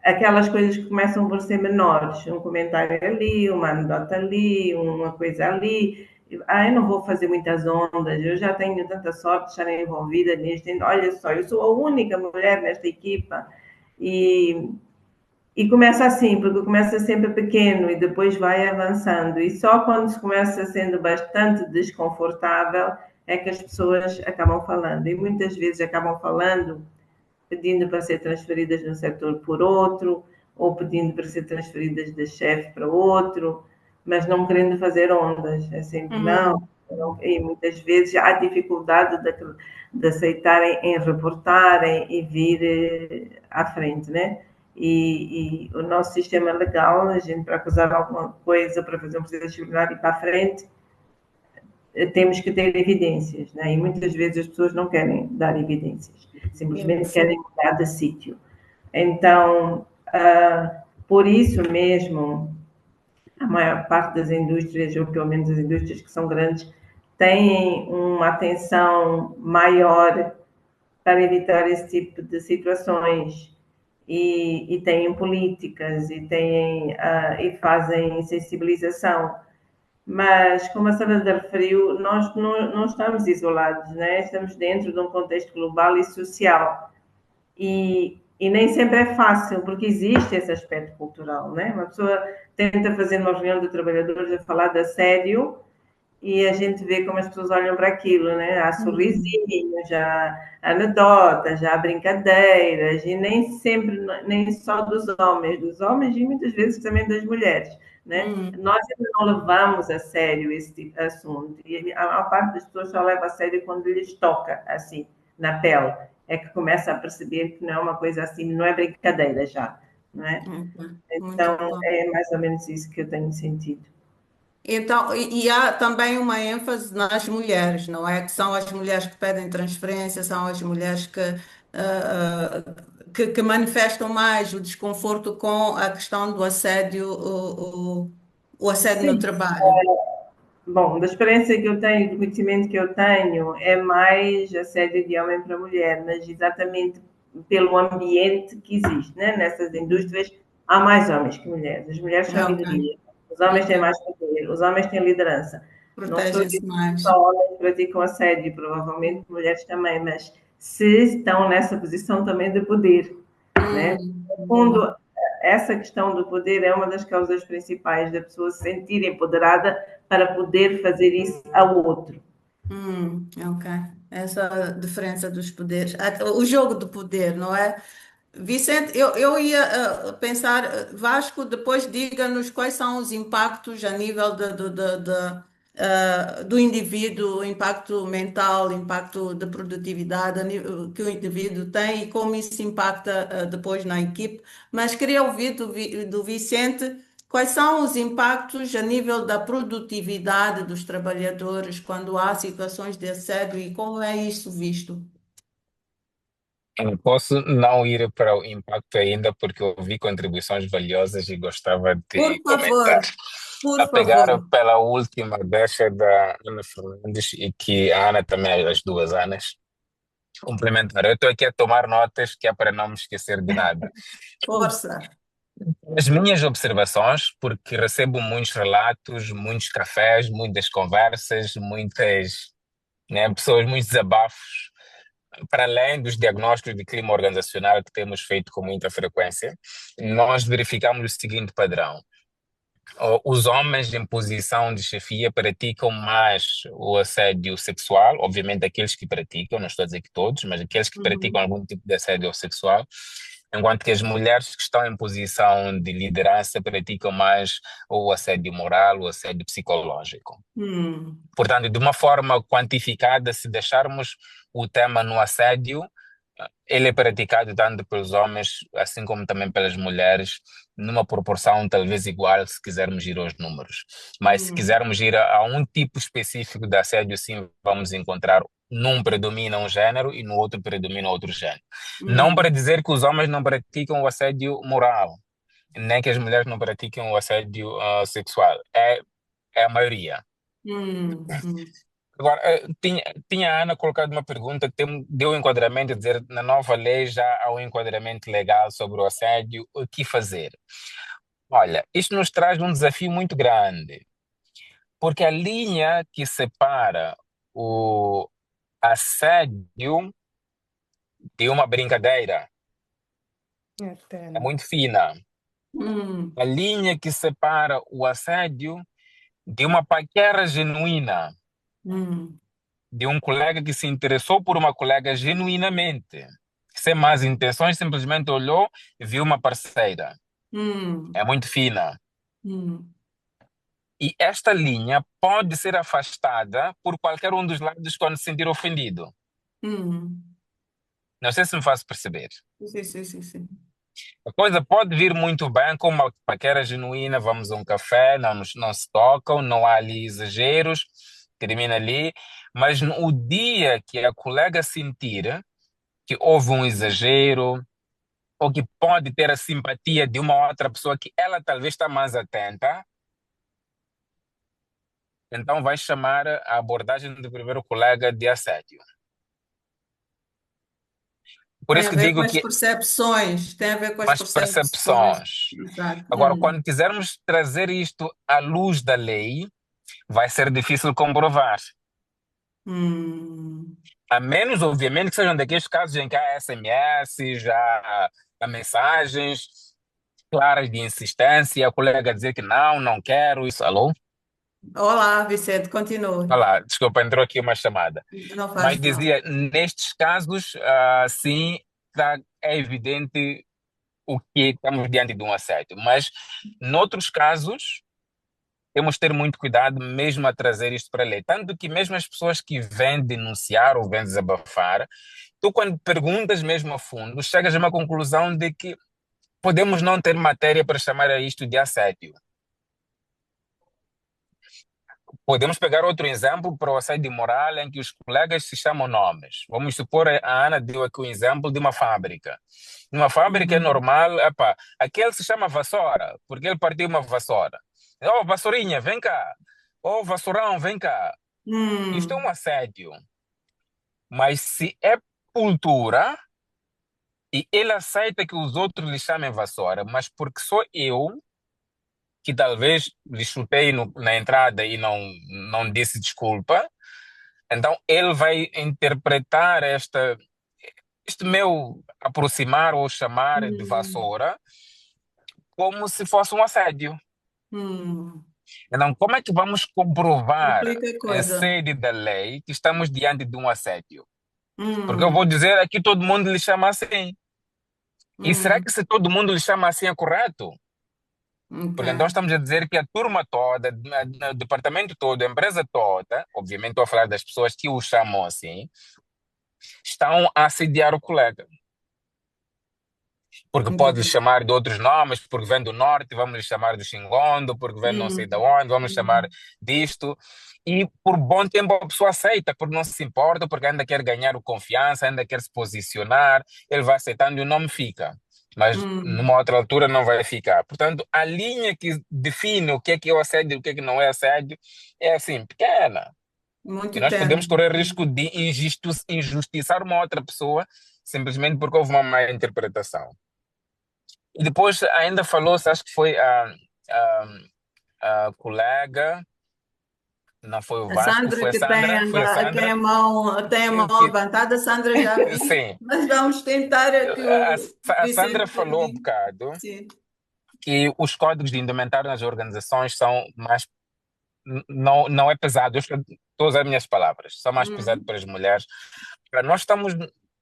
aquelas coisas que começam por ser menores, um comentário ali, uma anedota ali, uma coisa ali. Eu não vou fazer muitas ondas, eu já tenho tanta sorte de estar envolvida nisto. Olha só, eu sou a única mulher nesta equipa. E, e começa assim, porque começa sempre pequeno e depois vai avançando. E só quando se começa sendo bastante desconfortável é que as pessoas acabam falando. E muitas vezes acabam falando pedindo para ser transferidas de um setor por outro, ou pedindo para ser transferidas de chefe para outro, mas não querendo fazer ondas. É sempre não. hum, E muitas vezes há dificuldade de aceitarem em reportarem e vir à frente, né? E o nosso sistema legal, a gente para acusar alguma coisa, para fazer um processo disciplinar e para a frente, temos que ter evidências, né? E muitas vezes as pessoas não querem dar evidências, simplesmente sim. querem mudar de sítio. Então, por isso mesmo, a maior parte das indústrias, ou pelo menos as indústrias que são grandes, têm uma atenção maior para evitar esse tipo de situações e têm políticas e fazem sensibilização. Mas, como a Sandra referiu, nós não estamos isolados, né? Estamos dentro de um contexto global e social. E nem sempre é fácil, porque existe esse aspecto cultural, né? Uma pessoa tenta fazer uma reunião de trabalhadores a falar de assédio e a gente vê como as pessoas olham para aquilo, né? Há Hum, sorrisinhos, já há anedotas, já há brincadeiras, e nem sempre, nem só dos homens e muitas vezes também das mulheres, né? hum. Nós ainda não levamos a sério esse tipo de assunto, e a maior parte das pessoas só leva a sério quando lhes toca, assim, na pele, é que começa a perceber que não é uma coisa assim, não é brincadeira já, não é? Muito bem, muito Então, bom. é mais ou menos isso que eu tenho sentido. Então, e há também uma ênfase nas mulheres, não é? Que são as mulheres que pedem transferência, são as mulheres que manifestam mais o desconforto com a questão do assédio, o assédio no Sim. trabalho. Bom, da experiência que eu tenho, do conhecimento que eu tenho, é mais assédio de homem para mulher, mas exatamente pelo ambiente que existe, né? Nessas indústrias há mais homens que mulheres. As mulheres são a Ok, minoria. Os homens têm ok. mais poder, os homens têm liderança. Não estou a dizer Protegem-se que mais. só homens praticam assédio, provavelmente mulheres também, mas se estão nessa posição também de poder, né? No Boa. fundo, essa questão do poder é uma das causas principais da pessoa se sentir empoderada para poder fazer isso ao outro. Ok. Essa diferença dos poderes. O jogo do poder, não é? Vicente, eu ia pensar, Vasco, depois diga-nos quais são os impactos a nível do indivíduo, o impacto mental, impacto de produtividade que o indivíduo tem e como isso impacta depois na equipe. Mas queria ouvir do Vicente quais são os impactos a nível da produtividade dos trabalhadores quando há situações de assédio e como é isso visto? Eu posso não ir para o impacto ainda, porque eu vi contribuições valiosas e gostava Por de favor, comentar. por A favor. pegar pela última deixa da Ana Fernandes e que a Ana também, as duas Anas, complementar. Eu estou aqui a tomar notas que é para não me esquecer de nada. Força. As minhas observações, porque recebo muitos relatos, muitos cafés, muitas conversas, muitas, né, pessoas, muitos desabafos, para além dos diagnósticos de clima organizacional que temos feito com muita frequência, nós verificamos o seguinte padrão. Os homens em posição de chefia praticam mais o assédio sexual, obviamente aqueles que praticam, não estou a dizer que todos, mas aqueles que praticam Uhum. algum tipo de assédio sexual, enquanto que as mulheres que estão em posição de liderança praticam mais o assédio moral, o assédio psicológico. Hum. Portanto, de uma forma quantificada, se deixarmos o tema no assédio, ele é praticado tanto pelos homens, assim como também pelas mulheres, numa proporção talvez igual, se quisermos ir aos números. Mas se Hum. quisermos ir a um tipo específico de assédio, sim, vamos encontrar num predomina um género e no outro predomina outro género. Não para Hum. dizer que os homens não praticam o assédio moral, nem que as mulheres não praticam o assédio sexual. É a maioria. Hum. Agora, tinha a Ana colocado uma pergunta que deu enquadramento, a dizer, na nova lei já há um enquadramento legal sobre o assédio, o que fazer? Olha, isto nos traz um desafio muito grande, porque a linha que separa o assédio de uma brincadeira É é tênue. muito fina. Hum. A linha que separa o assédio de uma paquera genuína, Hum. de um colega que se interessou por uma colega genuinamente, sem más intenções, simplesmente olhou e viu uma parceira. É Hum. muito fina. Hum. E esta linha pode ser afastada por qualquer um dos lados quando se sentir ofendido. Hum. Não sei se me faço perceber. Sim, sim, sim, sim. A coisa pode vir muito bem com uma paquera genuína, vamos a um café, não se tocam, não há ali exageros, termina ali, mas no dia que a colega sentir que houve um exagero, ou que pode ter a simpatia de uma outra pessoa que ela talvez está mais atenta, então vai chamar a abordagem do primeiro colega de assédio. Por Tem isso a que ver com digo as que percepções, tem a ver com as as percepções. percepções. Exato. Agora, quando quisermos trazer isto à luz da lei, vai ser difícil comprovar. Hum. A menos, obviamente, que sejam daqueles casos em que há SMS, já há mensagens claras de insistência, a colega dizer que não quero isso. Alô? Olá, Vicente, continue. Olá, desculpa, entrou aqui uma chamada. Não Mas faz mal. dizia, nestes casos, sim, é evidente o que estamos diante de um assédio. Mas, noutros casos, temos que ter muito cuidado mesmo a trazer isto para a lei. Tanto que mesmo as pessoas que vêm denunciar ou vêm desabafar, tu quando perguntas mesmo a fundo, chegas a uma conclusão de que podemos não ter matéria para chamar a isto de assédio. Podemos pegar outro exemplo para o assédio moral em que os colegas se chamam nomes. Vamos supor, a Ana deu aqui um exemplo de uma fábrica. Numa fábrica é normal, epá, aquele se chama vassoura, porque ele partiu uma vassoura. Oh, vassourinha, vem cá. Oh, vassourão, vem cá. Isto é um assédio. Mas se é cultura e ele aceita que os outros lhe chamem vassoura, mas porque sou eu que talvez lhe chutei na entrada e não disse desculpa, então ele vai interpretar este meu aproximar ou chamar de Hum, vassoura como se fosse um assédio. hum. Então, como é que vamos comprovar Complica a em coisa. sede da lei que estamos diante de um assédio? Porque eu vou Hum, dizer aqui todo mundo lhe chama assim. E será hum. que se todo mundo lhe chama assim é correto? Ok. Porque então estamos a dizer que a turma toda, o departamento todo, a empresa toda, obviamente estou a falar das pessoas que o chamam assim, estão a assediar o colega. Porque pode lhe Entendi. chamar de outros nomes, porque vem do norte, vamos lhe chamar de Xingondo, porque vem não sei de Hum, onde, vamos lhe chamar hum, disto. E por bom tempo a pessoa aceita, porque não se importa, porque ainda quer ganhar o confiança, ainda quer se posicionar, ele vai aceitando e o nome fica. Mas hum. numa outra altura não vai ficar. Portanto, a linha que define o que é o assédio e o que é que não é assédio é assim, pequena. E Muito nós podemos tênue. correr risco de injustiçar uma outra pessoa simplesmente porque houve uma má interpretação. E depois ainda falou-se, acho que foi a colega, não foi o A Vasco, Sandra foi a que tem, Sandra, foi a tem Sandra, a mão que, levantada, a Sandra já vi, sim, mas vamos tentar que o a Sandra Vicente falou um termine. bocado Sim. que os códigos de indumentário nas organizações são mais, não é pesado, eu estou a usar minhas palavras, são mais pesados Hum, para as mulheres. Nós estamos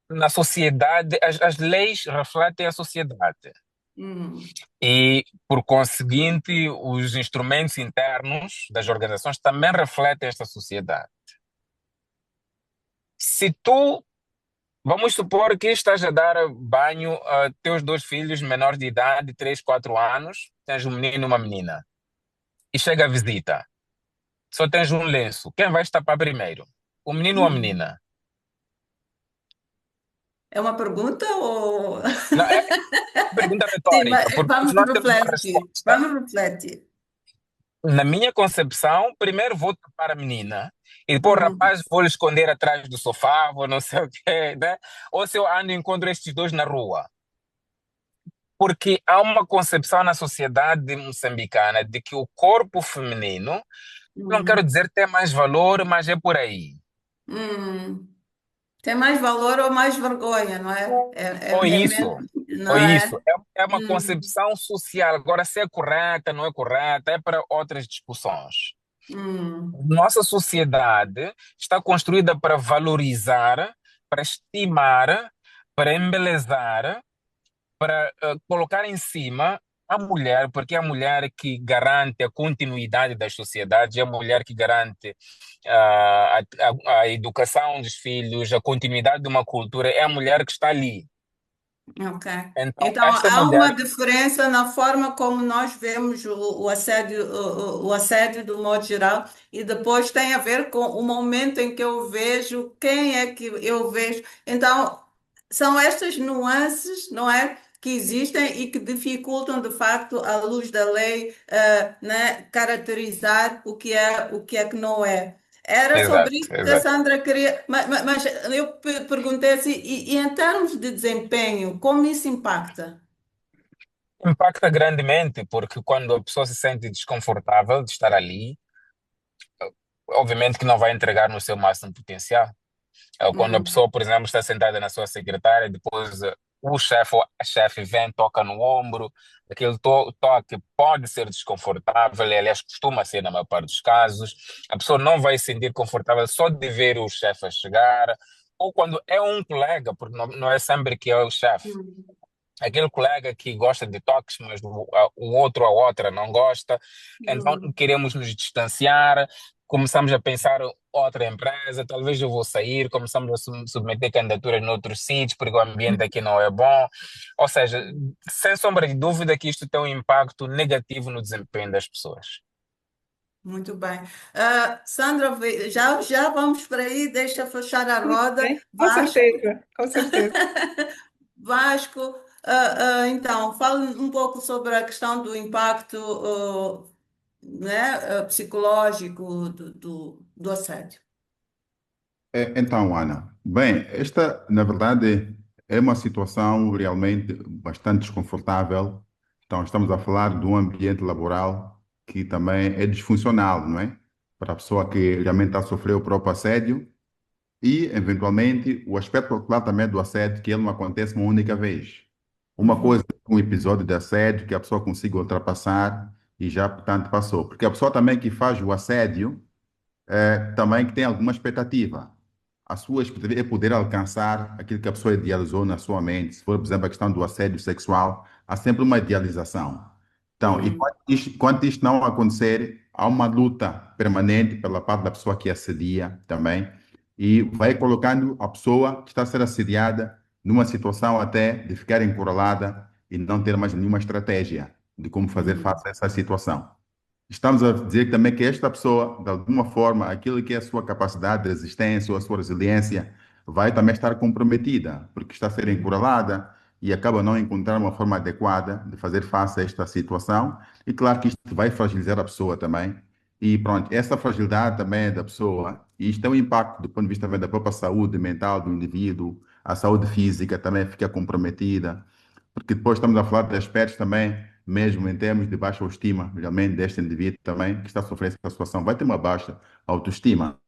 na sociedade, as leis refletem a sociedade. hum. E, por conseguinte, os instrumentos internos das organizações também refletem esta sociedade. Se tu, vamos supor que estás a dar banho a teus dois filhos menores de idade, 3, 4 anos, tens um menino e uma menina, e chega a visita, só tens um lenço, quem vai tapar primeiro? O menino ou a Hum. menina? É uma pergunta ou... Não, é pergunta Sim, retórica, porque todos vamos nós temos uma refletir. resposta. Vamos refletir. Na minha concepção, primeiro vou tapar a menina e depois o Uhum. rapaz vou lhe esconder atrás do sofá, vou não sei o quê, né? Ou se eu ando e encontro estes dois na rua. Porque há uma concepção na sociedade moçambicana de que o corpo feminino, não quero Hum. dizer ter mais valor, mas é por aí. Hum. Tem mais valor ou mais vergonha, não é? Ou É menos, isso, não ou isso. é? É uma Hum. concepção social. Agora, se é correta, não é correta, é para outras discussões. Hum. Nossa sociedade está construída para valorizar, para estimar, para embelezar, para colocar em cima a mulher, porque é a mulher que garante a continuidade das sociedades, é a mulher que garante a educação dos filhos, a continuidade de uma cultura, é a mulher que está ali. Ok. Então, Então, esta há uma mulher, diferença na forma como nós vemos o assédio do modo geral, e depois tem a ver com o momento em que eu vejo, quem é que eu vejo. Então, são estas nuances, não é? Que existem e que dificultam, de facto, à luz da lei, né, caracterizar o que é que não é. Era sobre exato, isso que a exato. Sandra queria, mas eu perguntei assim, e em termos de desempenho, como isso impacta? Impacta grandemente, porque quando a pessoa se sente desconfortável de estar ali, obviamente que não vai entregar no seu máximo potencial. Quando a Hum, pessoa, por exemplo, está sentada na sua secretária, depois o chefe ou a chefe vem, toca no ombro, aquele toque pode ser desconfortável, e, aliás, costuma ser na maior parte dos casos. A pessoa não vai se sentir confortável só de ver o chefe a chegar, ou quando é um colega, porque não é sempre que é o chefe. hum, Aquele colega que gosta de toques, mas o outro ou a outra não gosta, então hum, queremos nos distanciar, começamos a pensar outra empresa, talvez eu vou sair, começamos a submeter candidaturas noutros sítios, porque o ambiente aqui não é bom. Ou seja, sem sombra de dúvida que isto tem um impacto negativo no desempenho das pessoas. Muito bem. Sandra, já vamos para aí, deixa fechar a roda. É, com Vasco, certeza, com certeza. Vasco, então, fale um pouco sobre a questão do impacto, né, psicológico do assédio. Então, Ana, bem, esta, na verdade, é uma situação realmente bastante desconfortável. Então, estamos a falar de um ambiente laboral que também é disfuncional, não é? Para a pessoa que realmente está a sofrer o próprio assédio e, eventualmente, o aspecto particular também do assédio, que ele não acontece uma única vez. Uma Uhum, coisa é um episódio de assédio que a pessoa consiga ultrapassar e já, portanto, passou. Porque a pessoa também que faz o assédio também que tem alguma expectativa. A sua expectativa é poder alcançar aquilo que a pessoa idealizou na sua mente. Se for, por exemplo, a questão do assédio sexual, há sempre uma idealização. Então, e uhum, quando isto não acontecer, há uma luta permanente pela parte da pessoa que assedia também, e vai colocando a pessoa que está a ser assediada numa situação até de ficar encurralada e não ter mais nenhuma estratégia de como fazer uhum, face a essa situação. Estamos a dizer também que esta pessoa, de alguma forma, aquilo que é a sua capacidade de resistência ou a sua resiliência, vai também estar comprometida, porque está a ser encurralada e acaba não encontrar uma forma adequada de fazer face a esta situação. E claro que isto vai fragilizar a pessoa também. E pronto, essa fragilidade também da pessoa, e isto tem um impacto do ponto de vista também da própria saúde mental do indivíduo, a saúde física também fica comprometida porque depois estamos a falar de aspectos também, mesmo em termos de baixa autoestima, realmente deste indivíduo também que está a sofrer essa situação, vai ter uma baixa autoestima.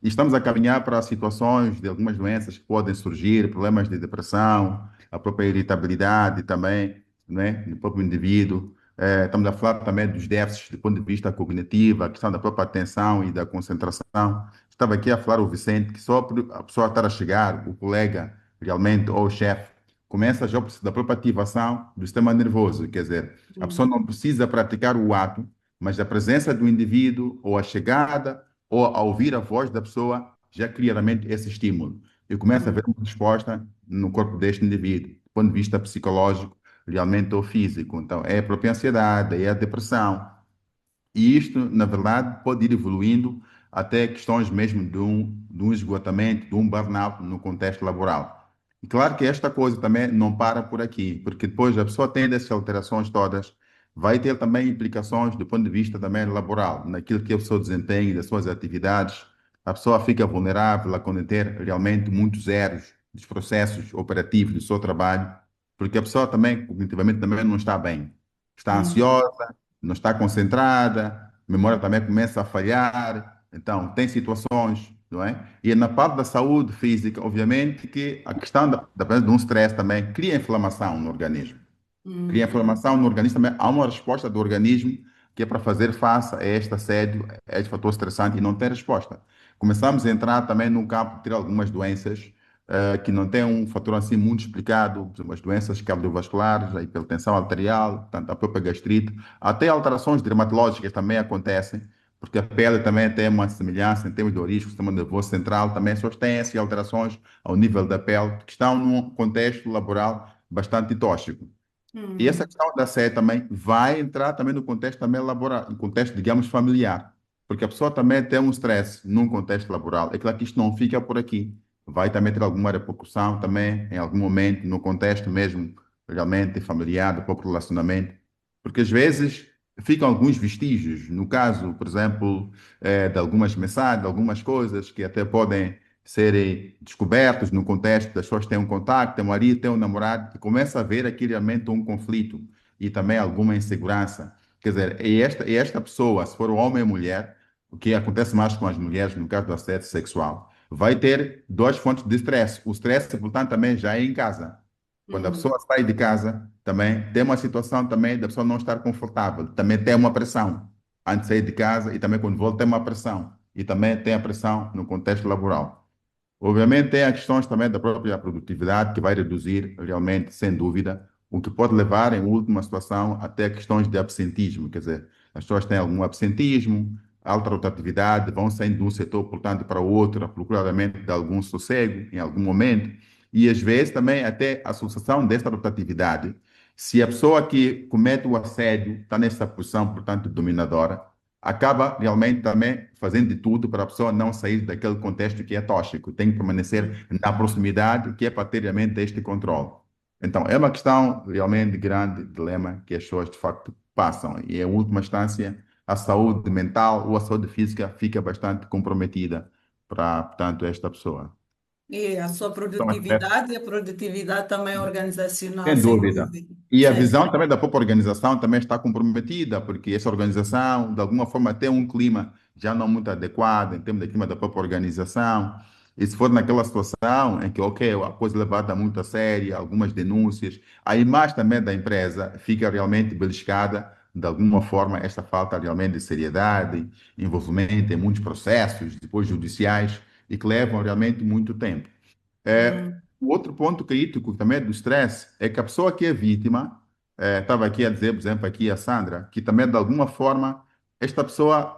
E estamos a caminhar para situações de algumas doenças que podem surgir, problemas de depressão, a própria irritabilidade também, né, do próprio indivíduo. Estamos a falar também dos déficits do ponto de vista cognitivo, a questão da própria atenção e da concentração. Estava aqui a falar o Vicente, que só por a pessoa estar a chegar, o colega realmente, ou o chefe, começa já da própria ativação do sistema nervoso. Quer dizer, a pessoa uhum, não precisa praticar o ato, mas a presença do indivíduo, ou a chegada, ou a ouvir a voz da pessoa, já cria realmente esse estímulo. E começa a haver uhum, uma resposta no corpo deste indivíduo, do ponto de vista psicológico, realmente ou físico. Então, é a própria ansiedade, é a depressão. E isto, na verdade, pode ir evoluindo até questões mesmo de um esgotamento, de um burnout no contexto laboral. E claro que esta coisa também não para por aqui, porque depois a pessoa tendo essas alterações todas, vai ter também implicações do ponto de vista também laboral, naquilo que é o seu desempenho, das suas atividades. A pessoa fica vulnerável a quando ter realmente muitos erros dos processos operativos do seu trabalho, porque a pessoa também, cognitivamente, também não está bem. Está uhum, ansiosa, não está concentrada, a memória também começa a falhar. Então, tem situações, não é? E na parte da saúde física, obviamente, que a questão de um stress também cria inflamação no organismo. Cria uhum, inflamação no organismo também. Há uma resposta do organismo que é para fazer face a este assédio, a este fator estressante e não tem resposta. Começamos a entrar também no campo de ter algumas doenças que não têm um fator assim muito explicado, por exemplo, as doenças cardiovasculares, a hipertensão arterial, portanto, a própria gastrite, até alterações dermatológicas também acontecem, porque a pele também tem uma semelhança em termos de origem, o sistema nervoso central também, as pessoas têm essas alterações ao nível da pele, que estão num contexto laboral bastante tóxico. E essa uhum, questão da sé também vai entrar também no contexto também laboral, no contexto, digamos, familiar. Porque a pessoa também tem um stress num contexto laboral. É claro que isto não fica por aqui. Vai também ter alguma repercussão também, em algum momento, no contexto mesmo, realmente familiar, do próprio relacionamento. Porque às vezes ficam alguns vestígios. No caso, por exemplo, de algumas mensagens, de algumas coisas que até podem serem descobertos no contexto das pessoas que têm um contato, têm um marido, têm um namorado, e começa a haver aqui realmente um conflito e também alguma insegurança. Quer dizer, e esta pessoa, se for um homem ou mulher, o que acontece mais com as mulheres no caso do assédio sexual, vai ter duas fontes de estresse. O estresse, portanto, também já é em casa. Quando a uhum, pessoa sai de casa, também tem uma situação também da pessoa não estar confortável, também tem uma pressão antes de sair de casa e também quando volta tem uma pressão e também tem a pressão no contexto laboral. Obviamente, tem as questões também da própria produtividade, que vai reduzir realmente, sem dúvida, o que pode levar, em última situação, até questões de absentismo. Quer dizer, as pessoas têm algum absentismo, alta rotatividade, vão saindo de um setor, portanto, para o outro, a procurar realmente de algum sossego em algum momento. E, às vezes, também até a associação desta rotatividade. Se a pessoa que comete o assédio está nessa posição, portanto, dominadora, acaba realmente também fazendo de tudo para a pessoa não sair daquele contexto que é tóxico. Tem que permanecer na proximidade, que é para ter realmente este controle. Então, é uma questão realmente de grande dilema que as pessoas de facto passam. E, em última instância, a saúde mental ou a saúde física fica bastante comprometida para, portanto, esta pessoa. E a sua São aspectos. produtividade e a produtividade também organizacional, Sem sem dúvida. dúvida. E a Sem visão dúvida. também da própria organização também está comprometida, porque essa organização, de alguma forma, tem um clima já não muito adequado em termos de clima da própria organização. E se for naquela situação em que, ok, a coisa é levada muito a sério, algumas denúncias, a imagem também da empresa fica realmente beliscada, de alguma forma, esta falta realmente de seriedade, envolvimento em muitos processos, depois judiciais, e que levam realmente muito tempo. Hum, O outro ponto crítico também do stress é que a pessoa que é vítima, estava aqui a dizer, por exemplo, aqui a Sandra, que também de alguma forma esta pessoa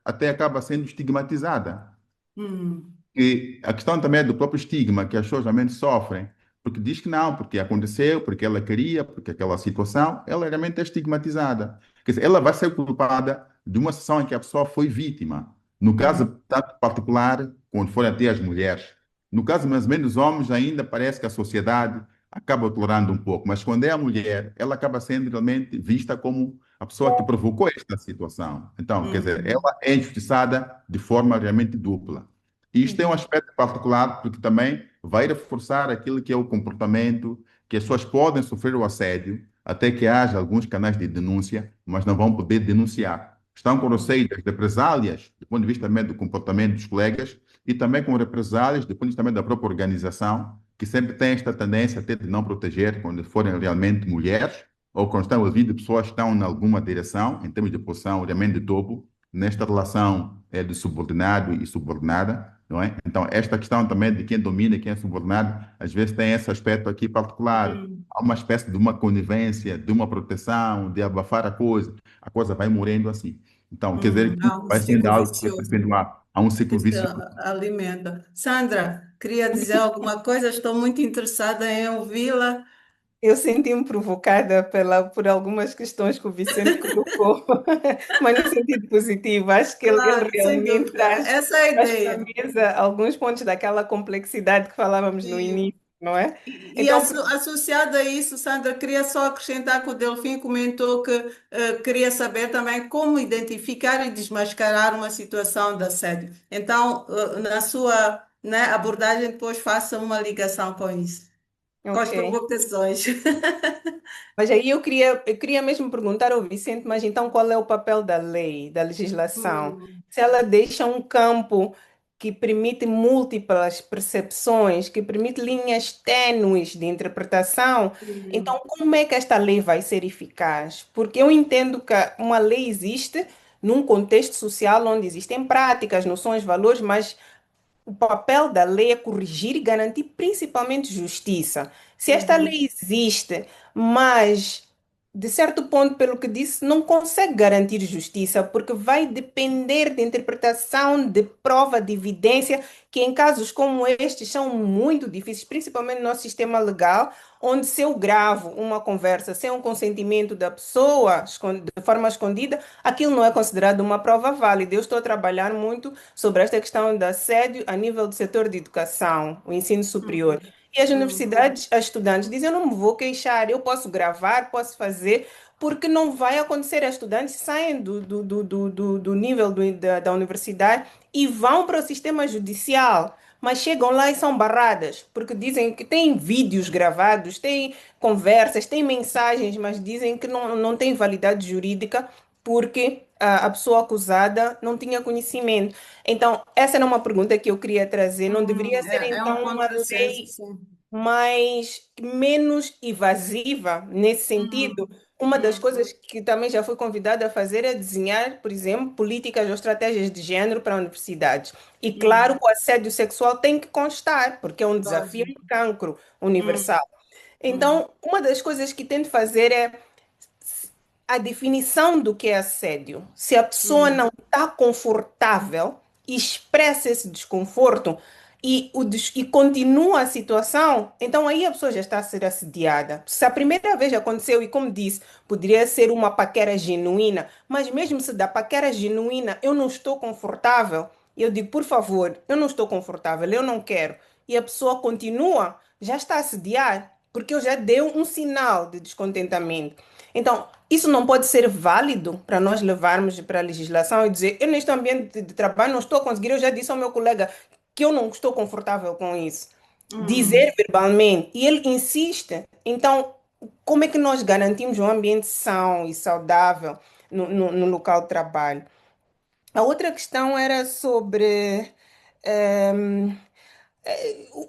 até acaba sendo estigmatizada. hum, E a questão também é do próprio estigma que as pessoas realmente sofrem, porque diz que não, porque aconteceu, porque ela queria, porque aquela situação, ela realmente é estigmatizada. Quer dizer, ela vai ser culpada de uma situação em que a pessoa foi vítima. No caso hum, tanto particular, quando forem até as mulheres. No caso mais ou menos dos homens, ainda parece que a sociedade acaba tolerando um pouco, mas quando é a mulher, ela acaba sendo realmente vista como a pessoa que provocou esta situação. Então, quer dizer, hum, ela é injustiçada de forma realmente dupla. E isto tem um hum, aspecto particular, porque também vai reforçar aquilo que é o comportamento, que as pessoas podem sofrer o assédio, até que haja alguns canais de denúncia, mas não vão poder denunciar. Estão com hum, receio das represálias, do ponto de vista também do comportamento dos colegas, e também com represálias, do ponto de vista também da própria organização, que sempre tem esta tendência até de não proteger quando forem realmente mulheres, ou quando estão ouvindo pessoas que estão em alguma direção, em termos de posição realmente de topo, nesta relação de subordinado e subordinada, não é? Então, esta questão também de quem domina e quem é subordinado, às vezes tem esse aspecto aqui particular. hum, Há uma espécie de uma conivência, de uma proteção, de abafar a coisa vai morrendo assim. Então, quer dizer que É um vai sendo ciclo algo que vai se vicioso perpetuar. Há um que ciclo se vicioso. alimenta. Sandra, queria dizer alguma coisa? Estou muito interessada em ouvi-la. Eu senti-me provocada por algumas questões que o Vicente colocou, mas no sentido positivo. Acho que ele Claro, sem realmente dúvida. Essa é a traz para a ideia. mesa alguns pontos daquela complexidade que falávamos no E, início, não é? e Então, associado a isso, Sandra, queria só acrescentar que o Delfim comentou que queria saber também como identificar e desmascarar uma situação de assédio. Então, na sua, né, abordagem, depois faça uma ligação com isso, com as ok. provocações. Mas aí eu queria mesmo perguntar ao Vicente, mas então qual é o papel da lei, da legislação? Hum, Se ela deixa um campo que permite múltiplas percepções, que permite linhas tênues de interpretação, então hum, como é que esta lei vai ser eficaz? Porque eu entendo que uma lei existe num contexto social onde existem práticas, noções, valores, mas o papel da lei é corrigir e garantir principalmente justiça. Se esta uhum, lei existe, mas de certo ponto, pelo que disse, não consegue garantir justiça, porque vai depender de interpretação, de prova, de evidência, que em casos como estes são muito difíceis, principalmente no nosso sistema legal, onde se eu gravo uma conversa sem o consentimento da pessoa, de forma escondida, aquilo não é considerado uma prova válida. Eu estou a trabalhar muito sobre esta questão do assédio a nível do setor de educação, o ensino superior. uhum, E as uhum, universidades, as estudantes dizem, eu não me vou queixar, eu posso gravar, posso fazer, porque não vai acontecer. As estudantes saem do nível da universidade e vão para o sistema judicial, mas chegam lá e são barradas, porque dizem que têm vídeos gravados, têm conversas, têm mensagens, mas dizem que não tem validade jurídica porque a pessoa acusada não tinha conhecimento. Então, essa era uma pergunta que eu queria trazer. Não deveria ser, É um então, uma contrassenso, lei sim. mais menos invasiva nesse sentido? Hum, Uma das hum, coisas que também já fui convidada a fazer é desenhar, por exemplo, políticas ou estratégias de género para universidades. E claro, hum, o assédio sexual tem que constar, porque é um desafio, lógico. um cancro Hum, universal. hum, Então, uma das coisas que tento fazer é a definição do que é assédio. Se a pessoa hum, não está confortável e expressa esse desconforto, e continua a situação, então aí a pessoa já está a ser assediada. Se a primeira vez aconteceu, e como disse, poderia ser uma paquera genuína, mas mesmo se da paquera genuína eu não estou confortável, eu digo, por favor, eu não estou confortável, eu não quero. E a pessoa continua, já está a assediar, porque eu já dei um sinal de descontentamento. Então, isso não pode ser válido para nós levarmos para a legislação e dizer, eu neste ambiente de trabalho não estou a conseguir, eu já disse ao meu colega que eu não estou confortável com isso. Dizer verbalmente, e ele insiste. Então, como é que nós garantimos um ambiente são e saudável no local de trabalho? A outra questão era sobre ehm,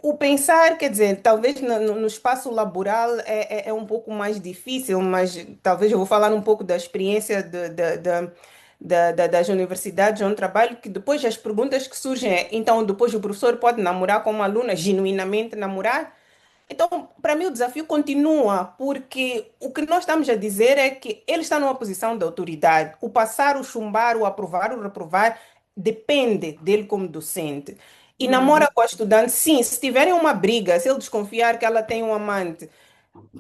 o pensar, quer dizer, talvez no espaço laboral é um pouco mais difícil, mas talvez eu vou falar um pouco da experiência das universidades onde trabalho, que depois as perguntas que surgem é, então depois o professor pode namorar com uma aluna, genuinamente namorar? Então, para mim, o desafio continua, porque o que nós estamos a dizer é que ele está numa posição de autoridade. O passar, o chumbar, o aprovar, o reprovar, depende dele como docente. E namora com a estudante, sim, se tiverem uma briga, se ele desconfiar que ela tem um amante,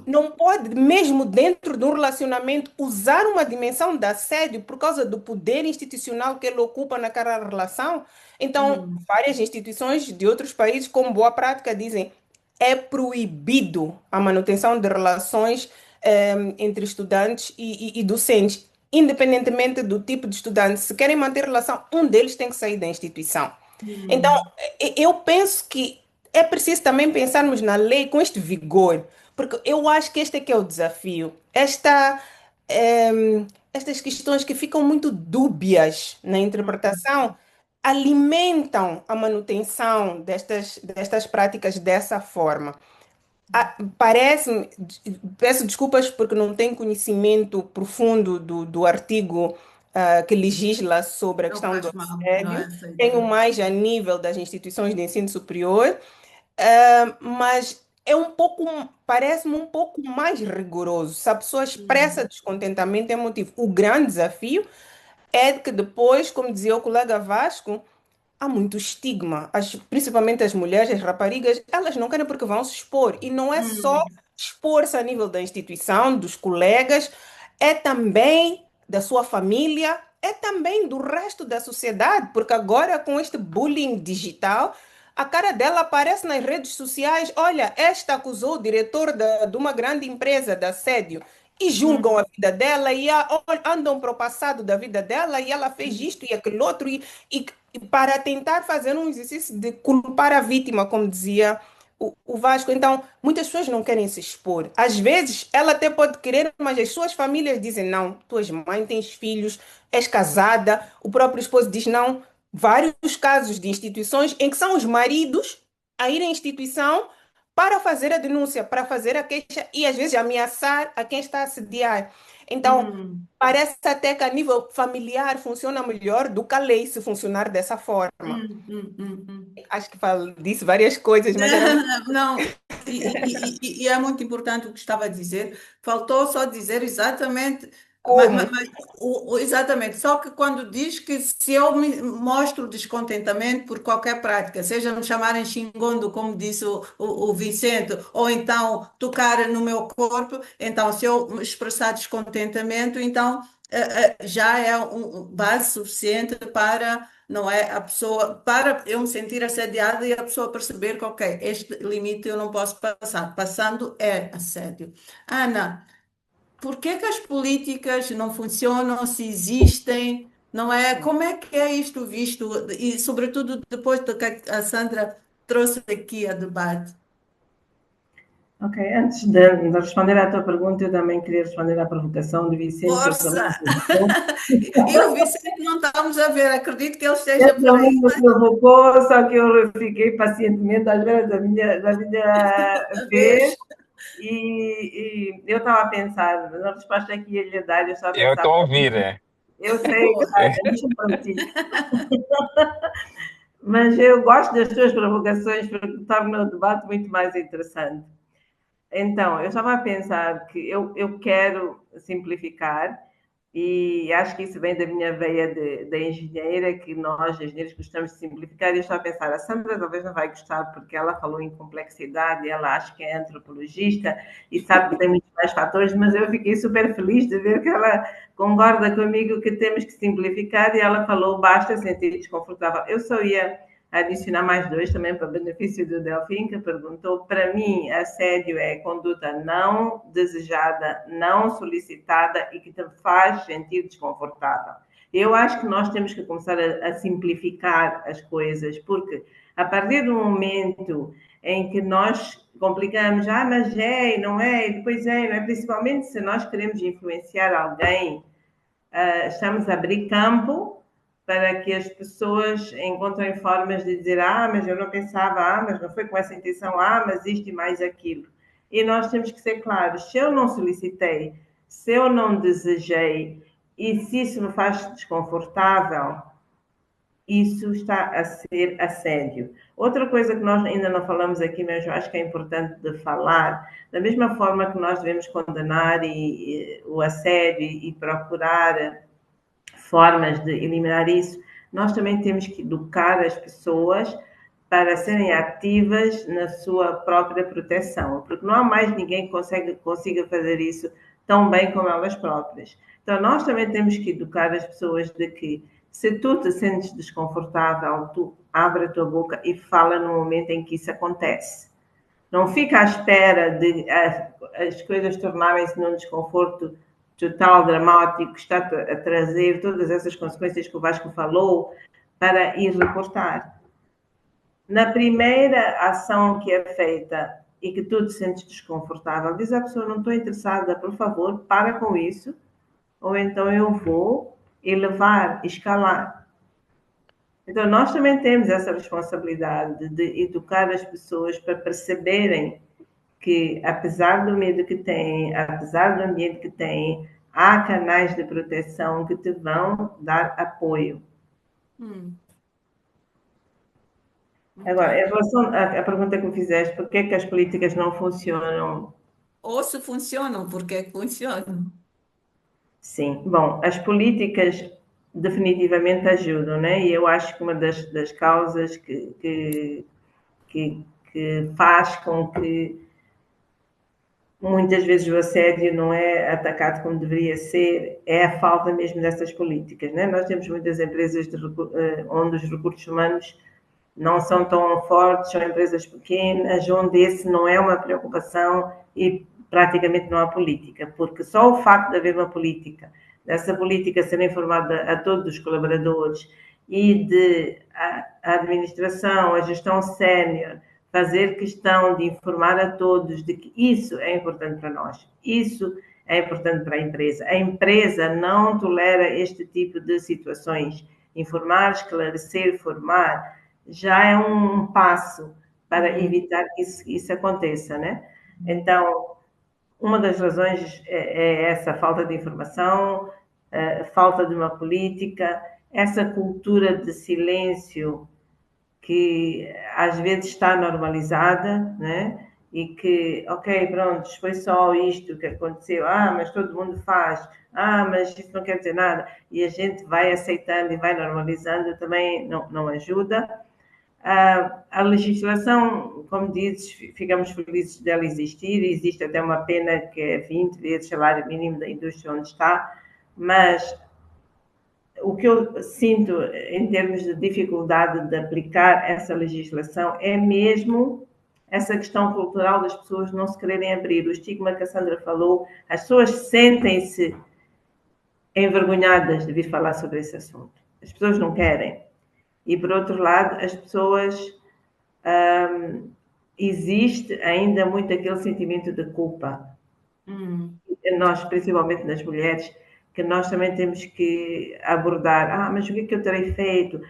não pode, mesmo dentro de um relacionamento, usar uma dimensão de assédio por causa do poder institucional que ele ocupa naquela relação. Então, várias instituições de outros países, com boa prática, dizem é proibido a manutenção de relações entre estudantes e docentes, independentemente do tipo de estudante. Se querem manter relação, um deles tem que sair da instituição. Então, eu penso que é preciso também pensarmos na lei com este vigor, porque eu acho que este é que é o desafio. Estas questões que ficam muito dúbias na interpretação alimentam a manutenção destas práticas dessa forma. Parece-me, peço desculpas porque não tenho conhecimento profundo do artigo que legisla sobre a Não questão do faz mal, não é assédio. aceito. Tenho mais a nível das instituições de ensino superior, mas parece-me um pouco mais rigoroso. Se a pessoa expressa descontentamento, é motivo. O grande desafio é que depois, como dizia o colega Vasco, há muito estigma. Principalmente as mulheres, as raparigas, elas não querem porque vão se expor. E não é só expor-se a nível da instituição, dos colegas, é também da sua família, é também do resto da sociedade, porque agora com este bullying digital, a cara dela aparece nas redes sociais. Olha, esta acusou o diretor de uma grande empresa de assédio. E julgam a vida dela e andam para o passado da vida dela e ela fez isto e aquele outro e para tentar fazer um exercício de culpar a vítima, como dizia o Vasco. Então, muitas pessoas não querem se expor. Às vezes, ela até pode querer, mas as suas famílias dizem: não, tu és mãe, tens filhos, és casada. O próprio esposo diz: não. Vários casos de instituições em que são os maridos a ir à instituição para fazer a denúncia, para fazer a queixa e às vezes ameaçar a quem está a assediar. Então, parece até que a nível familiar funciona melhor do que a lei se funcionar dessa forma. Acho que disse várias coisas, mas era Não, e é muito importante o que estava a dizer. Faltou só dizer exatamente, como. exatamente. Só que quando diz que se eu me mostro descontentamento por qualquer prática, seja me chamarem xingondo, como disse o Vicente, ou então tocar no meu corpo, então se eu me expressar descontentamento, então já é base suficiente para não é? A pessoa, para eu me sentir assediada e a pessoa perceber que, ok, este limite eu não posso passar. Passando é assédio. Ana, por que que as políticas não funcionam, se existem, não é? Como é que é isto visto? E, sobretudo, depois do que a Sandra trouxe aqui a debate. Ok, antes de responder à tua pergunta, eu também queria responder à provocação do Vicente, que ele também Força! me provocou. E o Vicente não estamos a ver, acredito que ele esteja Ele por aí. também me provocou, só que eu fiquei pacientemente à espera da minha vez. Vês? E eu estava a pensar, na resposta que ia lhe dar, eu estava a Eu pensar, estou a ouvir, é. eu sei, Boa. deixa-me contigo. Mas eu gosto das tuas provocações porque torna o debate muito mais interessante. Então, eu estava a pensar que eu quero simplificar E acho que isso vem da minha veia de engenheira, que nós, engenheiros, gostamos de simplificar. E eu estou a pensar, a Sandra talvez não vai gostar, porque ela falou em complexidade, ela acha que é antropologista e sabe que tem muitos mais fatores, mas eu fiquei super feliz de ver que ela concorda comigo que temos que simplificar, e ela falou, basta sentir desconfortável. Eu só ia adicionar mais dois também para benefício do Delfim, que perguntou, para mim, assédio é conduta não desejada, não solicitada e que te faz sentir desconfortável. Eu acho que nós temos que começar a simplificar as coisas, porque a partir do momento em que nós complicamos, mas é, não é, e depois é, não é, principalmente se nós queremos influenciar alguém, estamos a abrir campo para que as pessoas encontrem formas de dizer, mas eu não pensava, mas não foi com essa intenção, mas isto e mais aquilo. E nós temos que ser claros, se eu não solicitei, se eu não desejei, e se isso me faz desconfortável, isso está a ser assédio. Outra coisa que nós ainda não falamos aqui, mas eu acho que é importante de falar, da mesma forma que nós devemos condenar o assédio e procurar formas de eliminar isso, nós também temos que educar as pessoas para serem ativas na sua própria proteção, porque não há mais ninguém que consiga fazer isso tão bem como elas próprias. Então, nós também temos que educar as pessoas de que, se tu te sentes desconfortável, tu abre a tua boca e fala no momento em que isso acontece. Não fica à espera de as coisas tornarem-se num desconforto total, dramático, que está a trazer todas essas consequências que o Vasco falou, para ir reportar. Na primeira ação que é feita e que tu te sentes desconfortável, diz à pessoa, não estou interessada, por favor, para com isso, ou então eu vou elevar, escalar. Então, nós também temos essa responsabilidade de educar as pessoas para perceberem que, apesar do medo que têm, apesar do ambiente que têm, há canais de proteção que te vão dar apoio. Agora, em relação à pergunta que me fizeste, por que é que as políticas não funcionam? Ou se funcionam, porque é que funcionam? Sim, bom, as políticas definitivamente ajudam, né? E eu acho que uma das causas que faz com que muitas vezes o assédio não é atacado como deveria ser, é a falta mesmo dessas políticas, né? Nós temos muitas empresas onde os recursos humanos não são tão fortes, são empresas pequenas, onde esse não é uma preocupação e praticamente não há política, porque só o facto de haver uma política, dessa política ser informada a todos os colaboradores e de a administração, a gestão sénior, fazer questão de informar a todos de que isso é importante para nós, isso é importante para a empresa. A empresa não tolera este tipo de situações. Informar, esclarecer, formar, já é um passo para evitar que isso aconteça, né? Então, uma das razões é essa falta de informação, falta de uma política, essa cultura de silêncio que às vezes está normalizada, né? E que, ok, pronto, foi só isto que aconteceu, mas todo mundo faz, mas isso não quer dizer nada, e a gente vai aceitando e vai normalizando, também não ajuda. A legislação, como dizes, ficamos felizes dela existir, existe até uma pena que é 20 vezes o salário mínimo da indústria onde está, mas o que eu sinto em termos de dificuldade de aplicar essa legislação é mesmo essa questão cultural das pessoas não se quererem abrir. O estigma que a Sandra falou, as pessoas sentem-se envergonhadas de vir falar sobre esse assunto. As pessoas não querem. E, por outro lado, as pessoas... existe ainda muito aquele sentimento de culpa. Nós, principalmente nas mulheres, que nós também temos que abordar. Mas o que é que eu terei feito?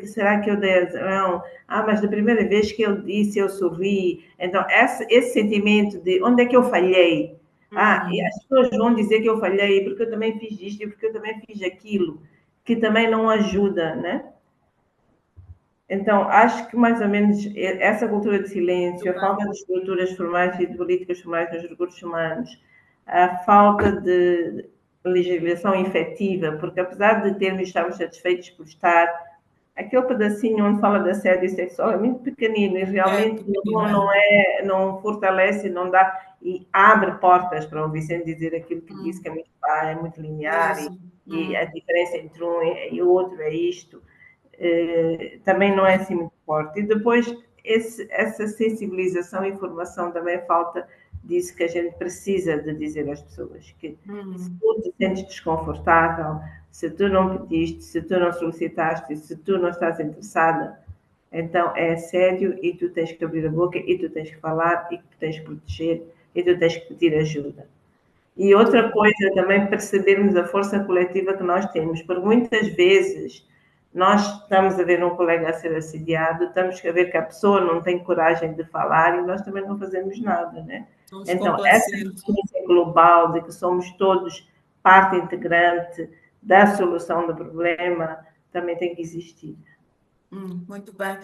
Será que eu dei razão? Mas da primeira vez que ele disse, eu sorri. Então, esse sentimento de onde é que eu falhei? E as pessoas vão dizer que eu falhei porque eu também fiz isto e porque eu também fiz aquilo, que também não ajuda, né? Então, acho que mais ou menos essa cultura de silêncio, a falta de estruturas formais e de políticas formais nos recursos humanos, a falta de legislação efetiva, porque apesar de termos, estamos satisfeitos por estar, aquele pedacinho onde fala de assédio sexual é muito pequenino e realmente pequenino, não fortalece, não dá, e abre portas para o Vicente dizer aquilo que disse, que é muito, é muito linear isso. e a diferença entre um e o outro é isto. Também não é assim muito forte. E depois, essa sensibilização e informação também falta disso que a gente precisa de dizer às pessoas, que se tu te sentes desconfortável, se tu não pediste, se tu não solicitaste, se tu não estás interessada, então é sério e tu tens que abrir a boca e tu tens que falar e tu tens que proteger e tu tens que pedir ajuda. E outra coisa também percebermos a força coletiva que nós temos, porque muitas vezes nós estamos a ver um colega a ser assediado, estamos a ver que a pessoa não tem coragem de falar e nós também não fazemos nada, né? Vamos Então, essa complacentes. consciência global de que somos todos parte integrante da solução do problema também tem que existir. Muito bem.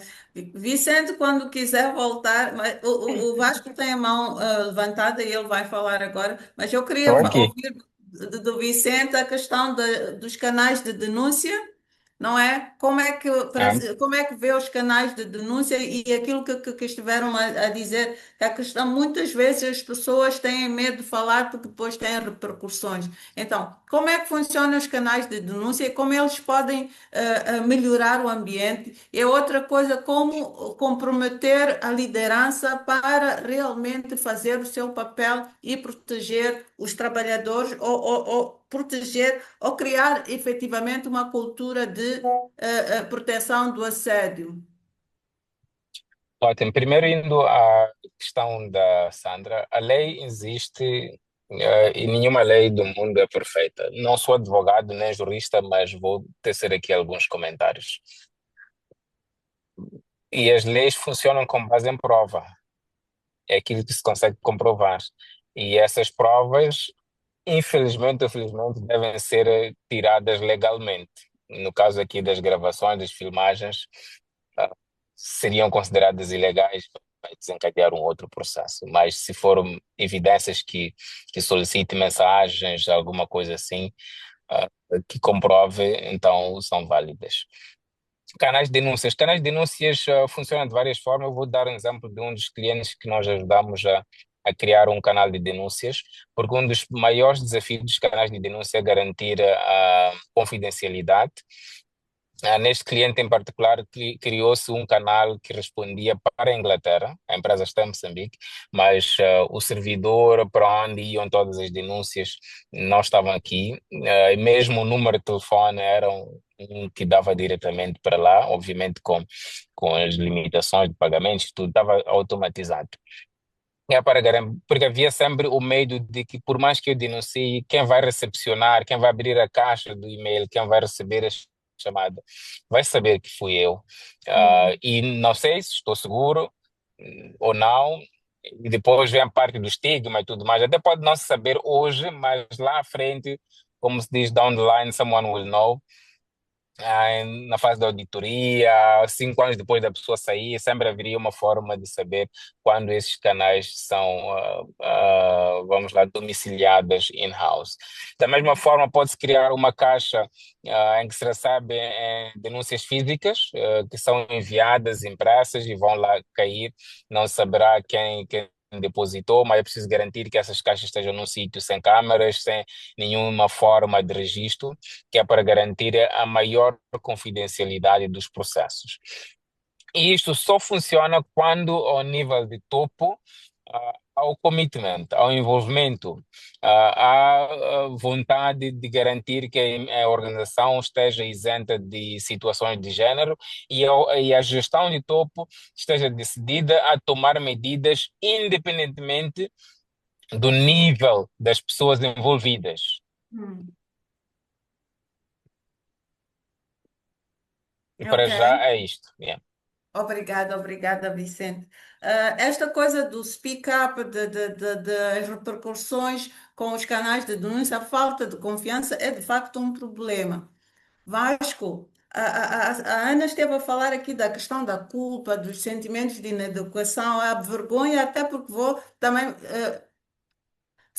Vicente, quando quiser voltar, o Vasco tem a mão levantada e ele vai falar agora, mas eu queria Estou aqui. ouvir do Vicente a questão dos canais de denúncia, não é? Ah, Como é que vê os canais de denúncia e aquilo que estiveram a dizer, que a questão, muitas vezes as pessoas têm medo de falar porque depois têm repercussões. Então, como é que funcionam os canais de denúncia e como eles podem melhorar o ambiente? E outra coisa, como comprometer a liderança para realmente fazer o seu papel e proteger os trabalhadores ou proteger ou criar efetivamente uma cultura de proteção do assédio. ótimo. Primeiro, indo à questão da Sandra, a lei existe, e nenhuma lei do mundo é perfeita. Não sou advogado nem jurista, mas vou tecer aqui alguns comentários. E as leis funcionam com base em prova. É aquilo que se consegue comprovar. E essas provas, infelizmente ou felizmente, devem ser tiradas legalmente. No caso aqui das gravações, das filmagens, ah, seriam consideradas ilegais para desencadear um outro processo. Mas se foram evidências que solicitem mensagens, alguma coisa assim, ah, que comprove, então são válidas. Canais de denúncias. Canais de denúncias funcionam de várias formas. Eu vou dar um exemplo de um dos clientes que nós ajudamos a criar um canal de denúncias, porque um dos maiores desafios dos canais de denúncia é garantir a confidencialidade. Neste cliente em particular, criou-se um canal que respondia para a Inglaterra, a empresa está em Moçambique, mas o servidor para onde iam todas as denúncias não estavam aqui, e mesmo o número de telefone era um que dava diretamente para lá, obviamente com as limitações de pagamentos, tudo estava automatizado. É para porque havia sempre o medo de que, por mais que eu denuncie, quem vai recepcionar, quem vai abrir a caixa do e-mail, quem vai receber a chamada, vai saber que fui eu. E não sei se estou seguro ou não. E depois vem a parte do estigma e tudo mais. Até pode não se saber hoje, mas lá à frente, como se diz, down the line, someone will know. Na fase da auditoria, 5 anos depois da pessoa sair, sempre haveria uma forma de saber quando esses canais são, vamos lá, domiciliados in-house. Da mesma forma, pode-se criar uma caixa em que se recebe denúncias físicas que são enviadas, impressas e vão lá cair. Não saberá quem depositou, mas é preciso garantir que essas caixas estejam num sítio sem câmaras, sem nenhuma forma de registro, que é para garantir a maior confidencialidade dos processos. E isto só funciona quando, ao nível de topo, há o commitment, há o envolvimento, há a vontade de garantir que a organização esteja isenta de situações de género e a gestão de topo esteja decidida a tomar medidas independentemente do nível das pessoas envolvidas. Hum, E para ok. já é isto. Yeah. Obrigada, Vicente. Esta coisa do speak up, das repercussões com os canais de denúncia, a falta de confiança é de facto um problema. Vasco, a Ana esteve a falar aqui da questão da culpa, dos sentimentos de inadequação, a vergonha, até porque vou também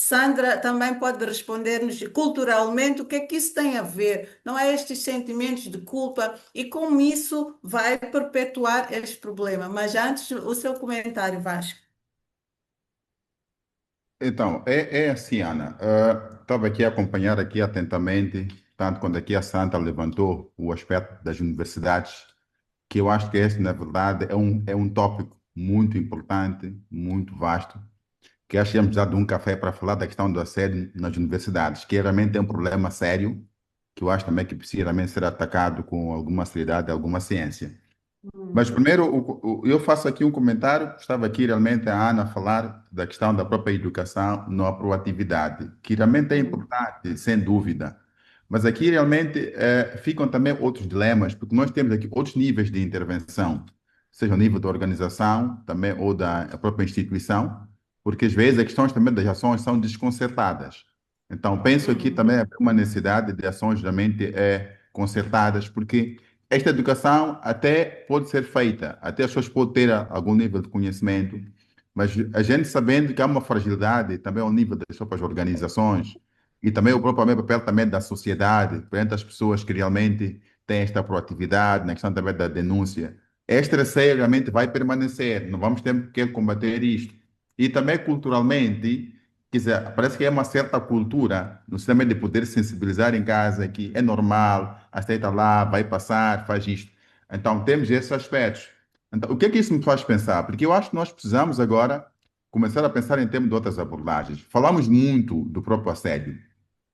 Sandra também pode responder-nos culturalmente o que é que isso tem a ver, não é estes sentimentos de culpa e como isso vai perpetuar este problema. Mas antes, o seu comentário, Vasco. Então, é assim, Ana. Estava aqui a acompanhar aqui atentamente, tanto quando aqui a Santa levantou o aspecto das universidades, que eu acho que esse, na verdade, é um tópico muito importante, muito vasto, que acho que íamos precisar de um café para falar da questão do assédio nas universidades, que realmente é um problema sério, que eu acho também que precisa realmente ser atacado com alguma seriedade, alguma ciência. Mas primeiro, eu faço aqui um comentário. Estava aqui realmente a Ana a falar da questão da própria educação na proatividade, que realmente é importante, sem dúvida. Mas aqui realmente ficam também outros dilemas, porque nós temos aqui outros níveis de intervenção, seja o nível da organização também ou da própria instituição, porque às vezes as questões também das ações são desconcertadas. Então, penso aqui também Uhum. haver uma necessidade de ações realmente concertadas, porque esta educação até pode ser feita, até as pessoas podem ter algum nível de conhecimento, mas a gente sabendo que há uma fragilidade também ao nível das próprias organizações e também o próprio papel também da sociedade, perante as pessoas que realmente têm esta proatividade, na questão também da denúncia. Esta receio realmente vai permanecer, não vamos ter que combater isto. E também culturalmente, quer dizer, parece que é uma certa cultura no sistema de poder sensibilizar em casa que é normal, aceita lá, vai passar, faz isto. Então, temos esses aspectos. Então, o que é que isso me faz pensar? Porque eu acho que nós precisamos agora começar a pensar em termos de outras abordagens. Falamos muito do próprio assédio,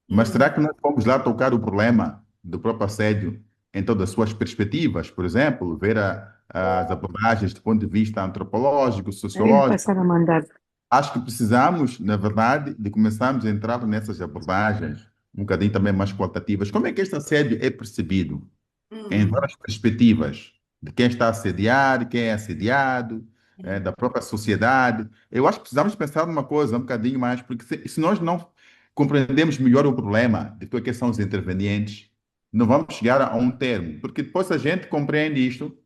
mas será que Hum. nós vamos lá tocar o problema do próprio assédio em todas as suas perspectivas? Por exemplo, ver as abordagens do ponto de vista antropológico, Queria sociológico. passar a mandar. Acho que precisamos, na verdade, de começarmos a entrar nessas abordagens um bocadinho também mais qualitativas. Como é que este assédio é percebido em Hum. várias perspectivas? De quem está a assediar, quem é assediado, da própria sociedade. Eu acho que precisamos pensar numa coisa um bocadinho mais, porque se nós não compreendemos melhor o problema de quem são os intervenientes, não vamos chegar a um termo. Porque depois, se a gente compreende isto,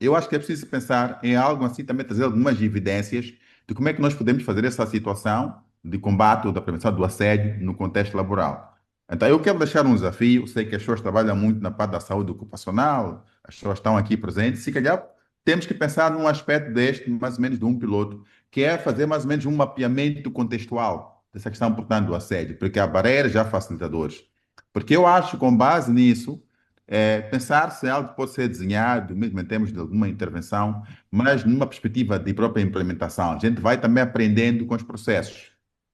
eu acho que é preciso pensar em algo assim, também trazer algumas evidências de como é que nós podemos fazer essa situação de combate ou da prevenção do assédio no contexto laboral. Então, eu quero deixar um desafio, sei que as pessoas trabalham muito na parte da saúde ocupacional, as pessoas estão aqui presentes, se calhar temos que pensar num aspecto deste, mais ou menos de um piloto, que é fazer mais ou menos um mapeamento contextual dessa questão, portanto, do assédio, porque há barreiras, já facilitadores. Porque eu acho, com base nisso, pensar se algo pode ser desenhado, mesmo em termos de alguma intervenção, mas numa perspectiva de própria implementação. A gente vai também aprendendo com os processos.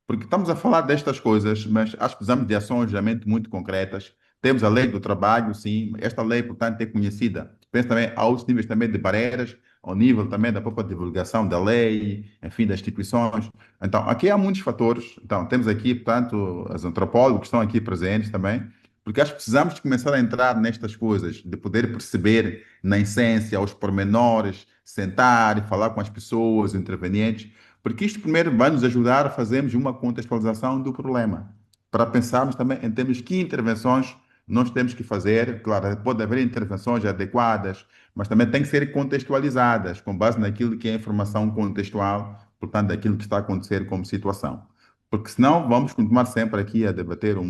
Porque estamos a falar destas coisas, mas acho que precisamos de ações realmente muito concretas. Temos a lei do trabalho, sim. Esta lei, portanto, é conhecida. Penso também a outros níveis também de barreiras, ao nível também da própria divulgação da lei, enfim, das instituições. Então, aqui há muitos fatores. Então, temos aqui, portanto, os antropólogos que estão aqui presentes também, porque acho que precisamos de começar a entrar nestas coisas, de poder perceber na essência, aos pormenores, sentar e falar com as pessoas, os intervenientes, porque isto primeiro vai nos ajudar a fazermos uma contextualização do problema, para pensarmos também em termos de que intervenções nós temos que fazer. Claro, pode haver intervenções adequadas, mas também têm que ser contextualizadas, com base naquilo que é informação contextual, portanto, daquilo que está a acontecer como situação. Porque senão vamos continuar sempre aqui a debater o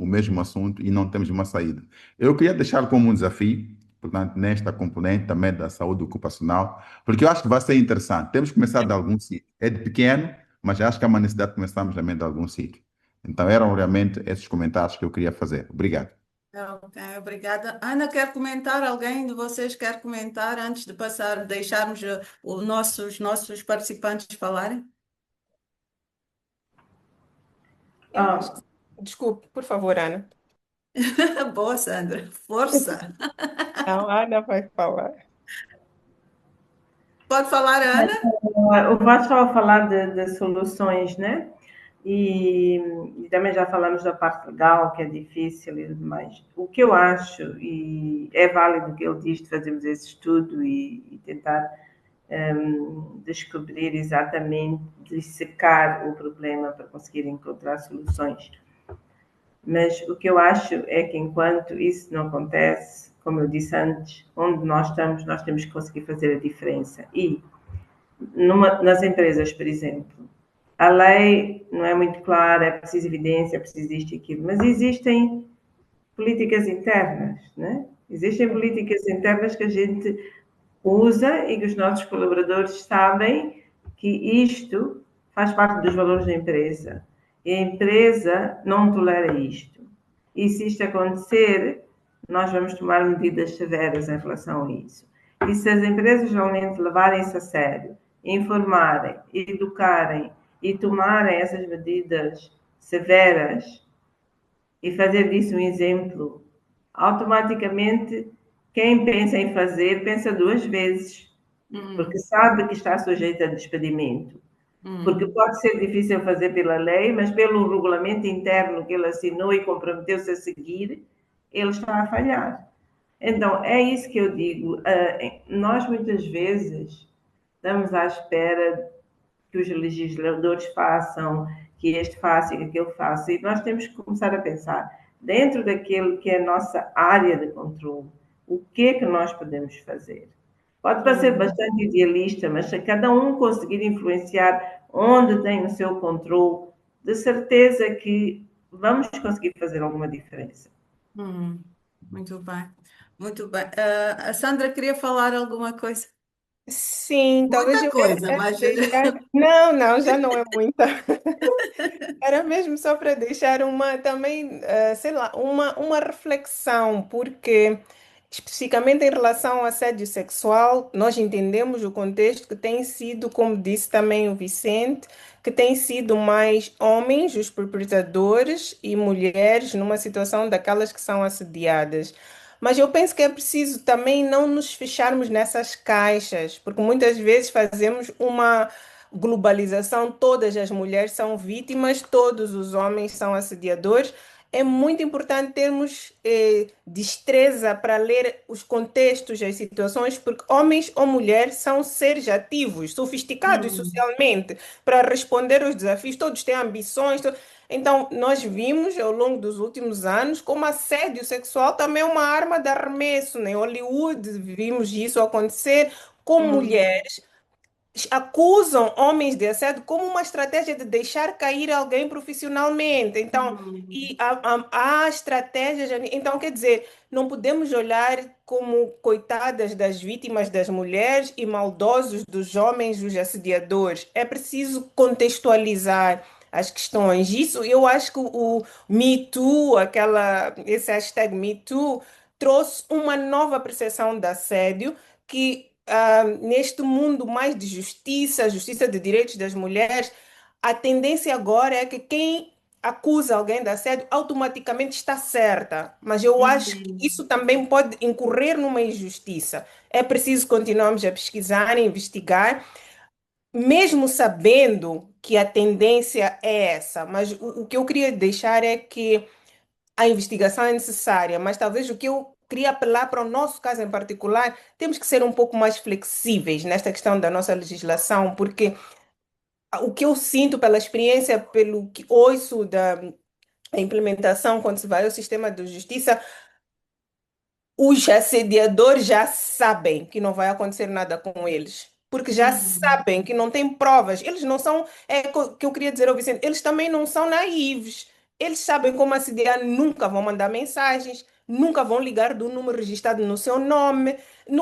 mesmo assunto e não temos uma saída. Eu queria deixar como um desafio, portanto, nesta componente também da saúde ocupacional, porque eu acho que vai ser interessante. Temos que começar de algum sítio. É de pequeno, mas acho que há uma necessidade de começarmos também de algum sítio. Então, eram realmente esses comentários que eu queria fazer. Obrigado. Ok, obrigada. Ana, quer comentar? Alguém de vocês quer comentar antes de passar, deixarmos os nossos participantes falarem? Eu acho Ah, que... Desculpe, por favor, Ana. Boa, Sandra. Força. Não, a Ana vai falar. Pode falar, Ana? o Vasco estava a falar de soluções, né? E, e também já falamos da parte legal, que é difícil e tudo mais. O que eu acho, e é válido o que ele diz de fazermos esse estudo e tentar descobrir exatamente, dissecar o problema para conseguir encontrar soluções. Mas o que eu acho é que enquanto isso não acontece, como eu disse antes, onde nós estamos, nós temos que conseguir fazer a diferença. E nas empresas, por exemplo, A lei não é muito clara, é preciso evidência, é preciso isto e aquilo, mas existem políticas internas, né? Existem políticas internas que a gente usa e que os nossos colaboradores sabem que isto faz parte dos valores da empresa. E a empresa não tolera isto. E se isto acontecer, nós vamos tomar medidas severas em relação a isso. E se as empresas realmente levarem-se a sério, informarem, educarem e tomarem essas medidas severas e fazer disso um exemplo, automaticamente quem pensa em fazer pensa duas vezes, porque sabe que está sujeito a despedimento. Porque pode ser difícil fazer pela lei, mas pelo regulamento interno que ele assinou e comprometeu-se a seguir, ele está a falhar. Então, é isso que eu digo. Nós, muitas vezes, estamos à espera que os legisladores façam, que este faça e que aquele faça, e nós temos que começar a pensar, dentro daquilo que é a nossa área de controle, o que é que nós podemos fazer? Pode parecer bastante idealista, mas se cada um conseguir influenciar onde tem o seu controle, de certeza que vamos conseguir fazer alguma diferença. Muito bem, muito bem. A Sandra queria falar alguma coisa? Sim, talvez Muita eu coisa, era mas deixar. Não, não, já não é muita. Era mesmo só para deixar uma também, sei lá, uma reflexão, porque especificamente em relação ao assédio sexual, nós entendemos o contexto que tem sido, como disse também o Vicente, que tem sido mais homens, os perpetradores, e mulheres numa situação daquelas que são assediadas. Mas eu penso que é preciso também não nos fecharmos nessas caixas, porque muitas vezes fazemos uma globalização, todas as mulheres são vítimas, todos os homens são assediadores. É muito importante termos destreza para ler os contextos, as situações, porque homens ou mulheres são seres ativos, sofisticados hum, socialmente, para responder aos desafios. Todos têm ambições. Então, nós vimos ao longo dos últimos anos como assédio sexual também é uma arma de arremesso. Né? Em Hollywood vimos isso acontecer com hum, mulheres acusam homens de assédio como uma estratégia de deixar cair alguém profissionalmente. Então, hum, e há estratégias. Então, quer dizer, não podemos olhar como coitadas das vítimas das mulheres e maldosos dos homens, os assediadores. É preciso contextualizar as questões. Isso, eu acho que o Me Too, esse hashtag Me Too, trouxe uma nova percepção de assédio que neste mundo mais de justiça, justiça de direitos das mulheres, a tendência agora é que quem acusa alguém de assédio automaticamente está certa. Mas eu acho que hum, isso também pode incorrer numa injustiça. É preciso continuarmos a pesquisar, a investigar, mesmo sabendo que a tendência é essa. Mas o que eu queria deixar é que a investigação é necessária, mas talvez o que eu queria apelar para o nosso caso em particular, temos que ser um pouco mais flexíveis nesta questão da nossa legislação, porque o que eu sinto pela experiência, pelo que ouço da implementação quando se vai ao sistema de justiça, os assediadores já sabem que não vai acontecer nada com eles. Porque já hum, sabem que não têm provas. Eles não são, que eu queria dizer ao Vicente, eles também não são naivos. Eles sabem como assediar, nunca vão mandar mensagens, nunca vão ligar do número registrado no seu nome.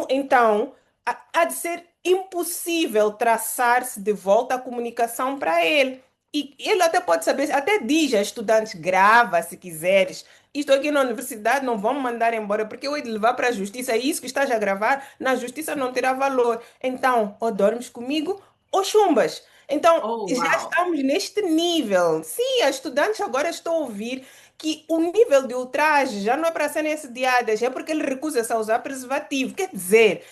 Então, há de ser impossível traçar-se de volta a comunicação para ele. E ele até pode saber, até diz a estudantes, grava se quiseres. Isto aqui na universidade não vão me mandar embora, porque eu hei de levar para a justiça. E isso que estás a gravar, na justiça não terá valor. Então, ou dormes comigo, ou chumbas. Então, oh, já uau. estamos neste nível. Sim, as estudantes agora estão a ouvir que o nível de ultraje já não é para serem assediadas, é porque ele recusa-se a usar preservativo. Quer dizer,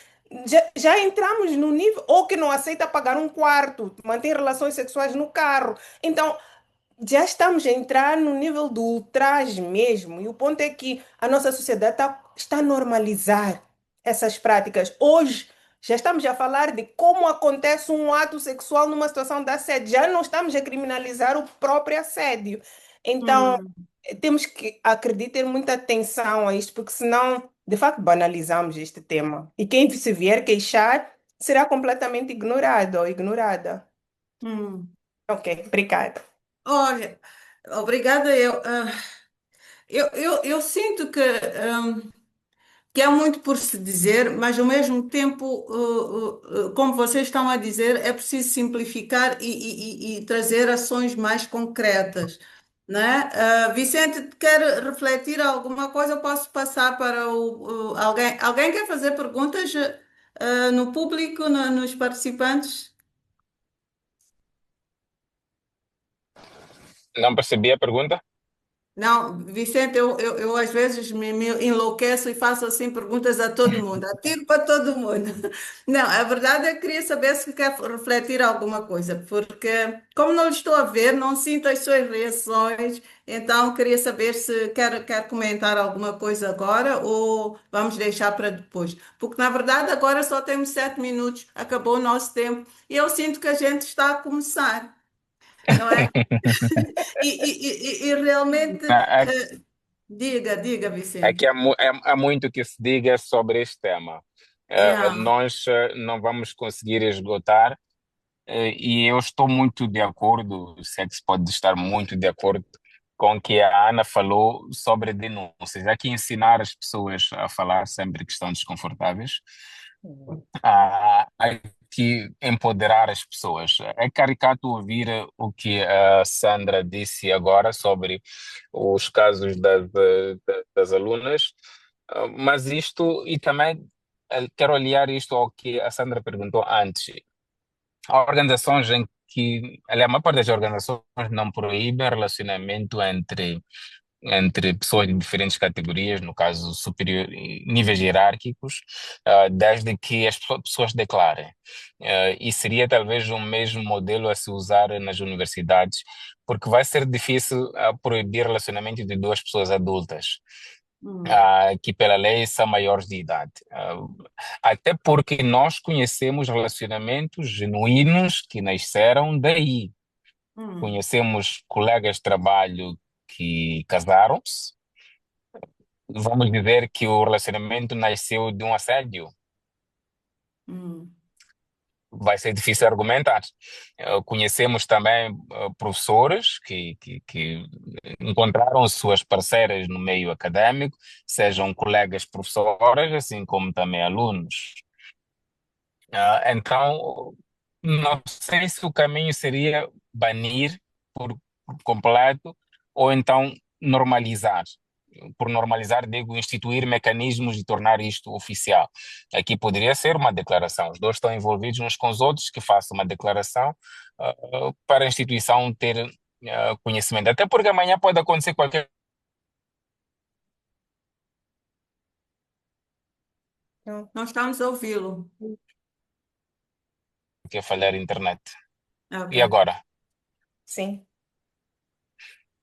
já entramos no nível, ou que não aceita pagar um quarto, mantém relações sexuais no carro. Então, já estamos a entrar no nível do ultraje mesmo, e o ponto é que a nossa sociedade está a normalizar essas práticas. Hoje já estamos a falar de como acontece um ato sexual numa situação de assédio, já não estamos a criminalizar o próprio assédio. Então, Hum, temos que, acredito, ter muita atenção a isto, porque senão, de facto, banalizamos este tema. E quem se vier queixar será completamente ignorado ou ignorada. hum. Ok, obrigada. Olha, obrigada eu sinto que há muito por se dizer, mas ao mesmo tempo, como vocês estão a dizer, é preciso simplificar e trazer ações mais concretas, né? Vicente, quer refletir alguma coisa? Eu posso passar para alguém? Alguém quer fazer perguntas, no público, nos participantes? Não percebi a pergunta? Não, Vicente, eu às vezes me enlouqueço e faço assim perguntas a todo mundo, atiro para todo mundo. Não, a verdade é que queria saber se quer refletir alguma coisa, porque como não lhe estou a ver, não sinto as suas reações, então queria saber se quer comentar alguma coisa agora ou vamos deixar para depois. Porque na verdade agora só temos 7 minutos, acabou o nosso tempo e eu sinto que a gente está a começar, não é? E realmente. É, Diga, é Vicente. que há muito que se diga sobre este tema. Yeah. Nós não vamos conseguir esgotar, e eu estou muito de acordo, se é que se pode estar muito de acordo com o que a Ana falou sobre denúncias. Há que ensinar as pessoas a falar sempre que estão desconfortáveis, há que empoderar as pessoas. É caricato ouvir o que a Sandra disse agora sobre os casos das alunas, mas isto, e também quero olhar isto ao que a Sandra perguntou antes. Há organizações em que, aliás, a maior parte das organizações não proíbe relacionamento entre pessoas de diferentes categorias, no caso superior, níveis hierárquicos, desde que as pessoas declarem. E seria talvez o mesmo modelo a se usar nas universidades, porque vai ser difícil proibir relacionamento de duas pessoas adultas, Hum, que pela lei são maiores de idade. Até porque nós conhecemos relacionamentos genuínos que nasceram daí. hum, Conhecemos colegas de trabalho que casaram-se. Vamos dizer que o relacionamento nasceu de um assédio. hum, Vai ser difícil argumentar. Conhecemos também professores que encontraram suas parceiras no meio acadêmico, sejam colegas professoras, assim como também alunos. Então, não sei se o caminho seria banir por completo ou então normalizar. Por normalizar, digo, instituir mecanismos de tornar isto oficial. Aqui poderia ser uma declaração. Os dois estão envolvidos uns com os outros, que façam uma declaração para a instituição ter conhecimento. Até porque amanhã pode acontecer qualquer não estamos a ouvi-lo. que falhar a internet. E Ok. agora? Sim.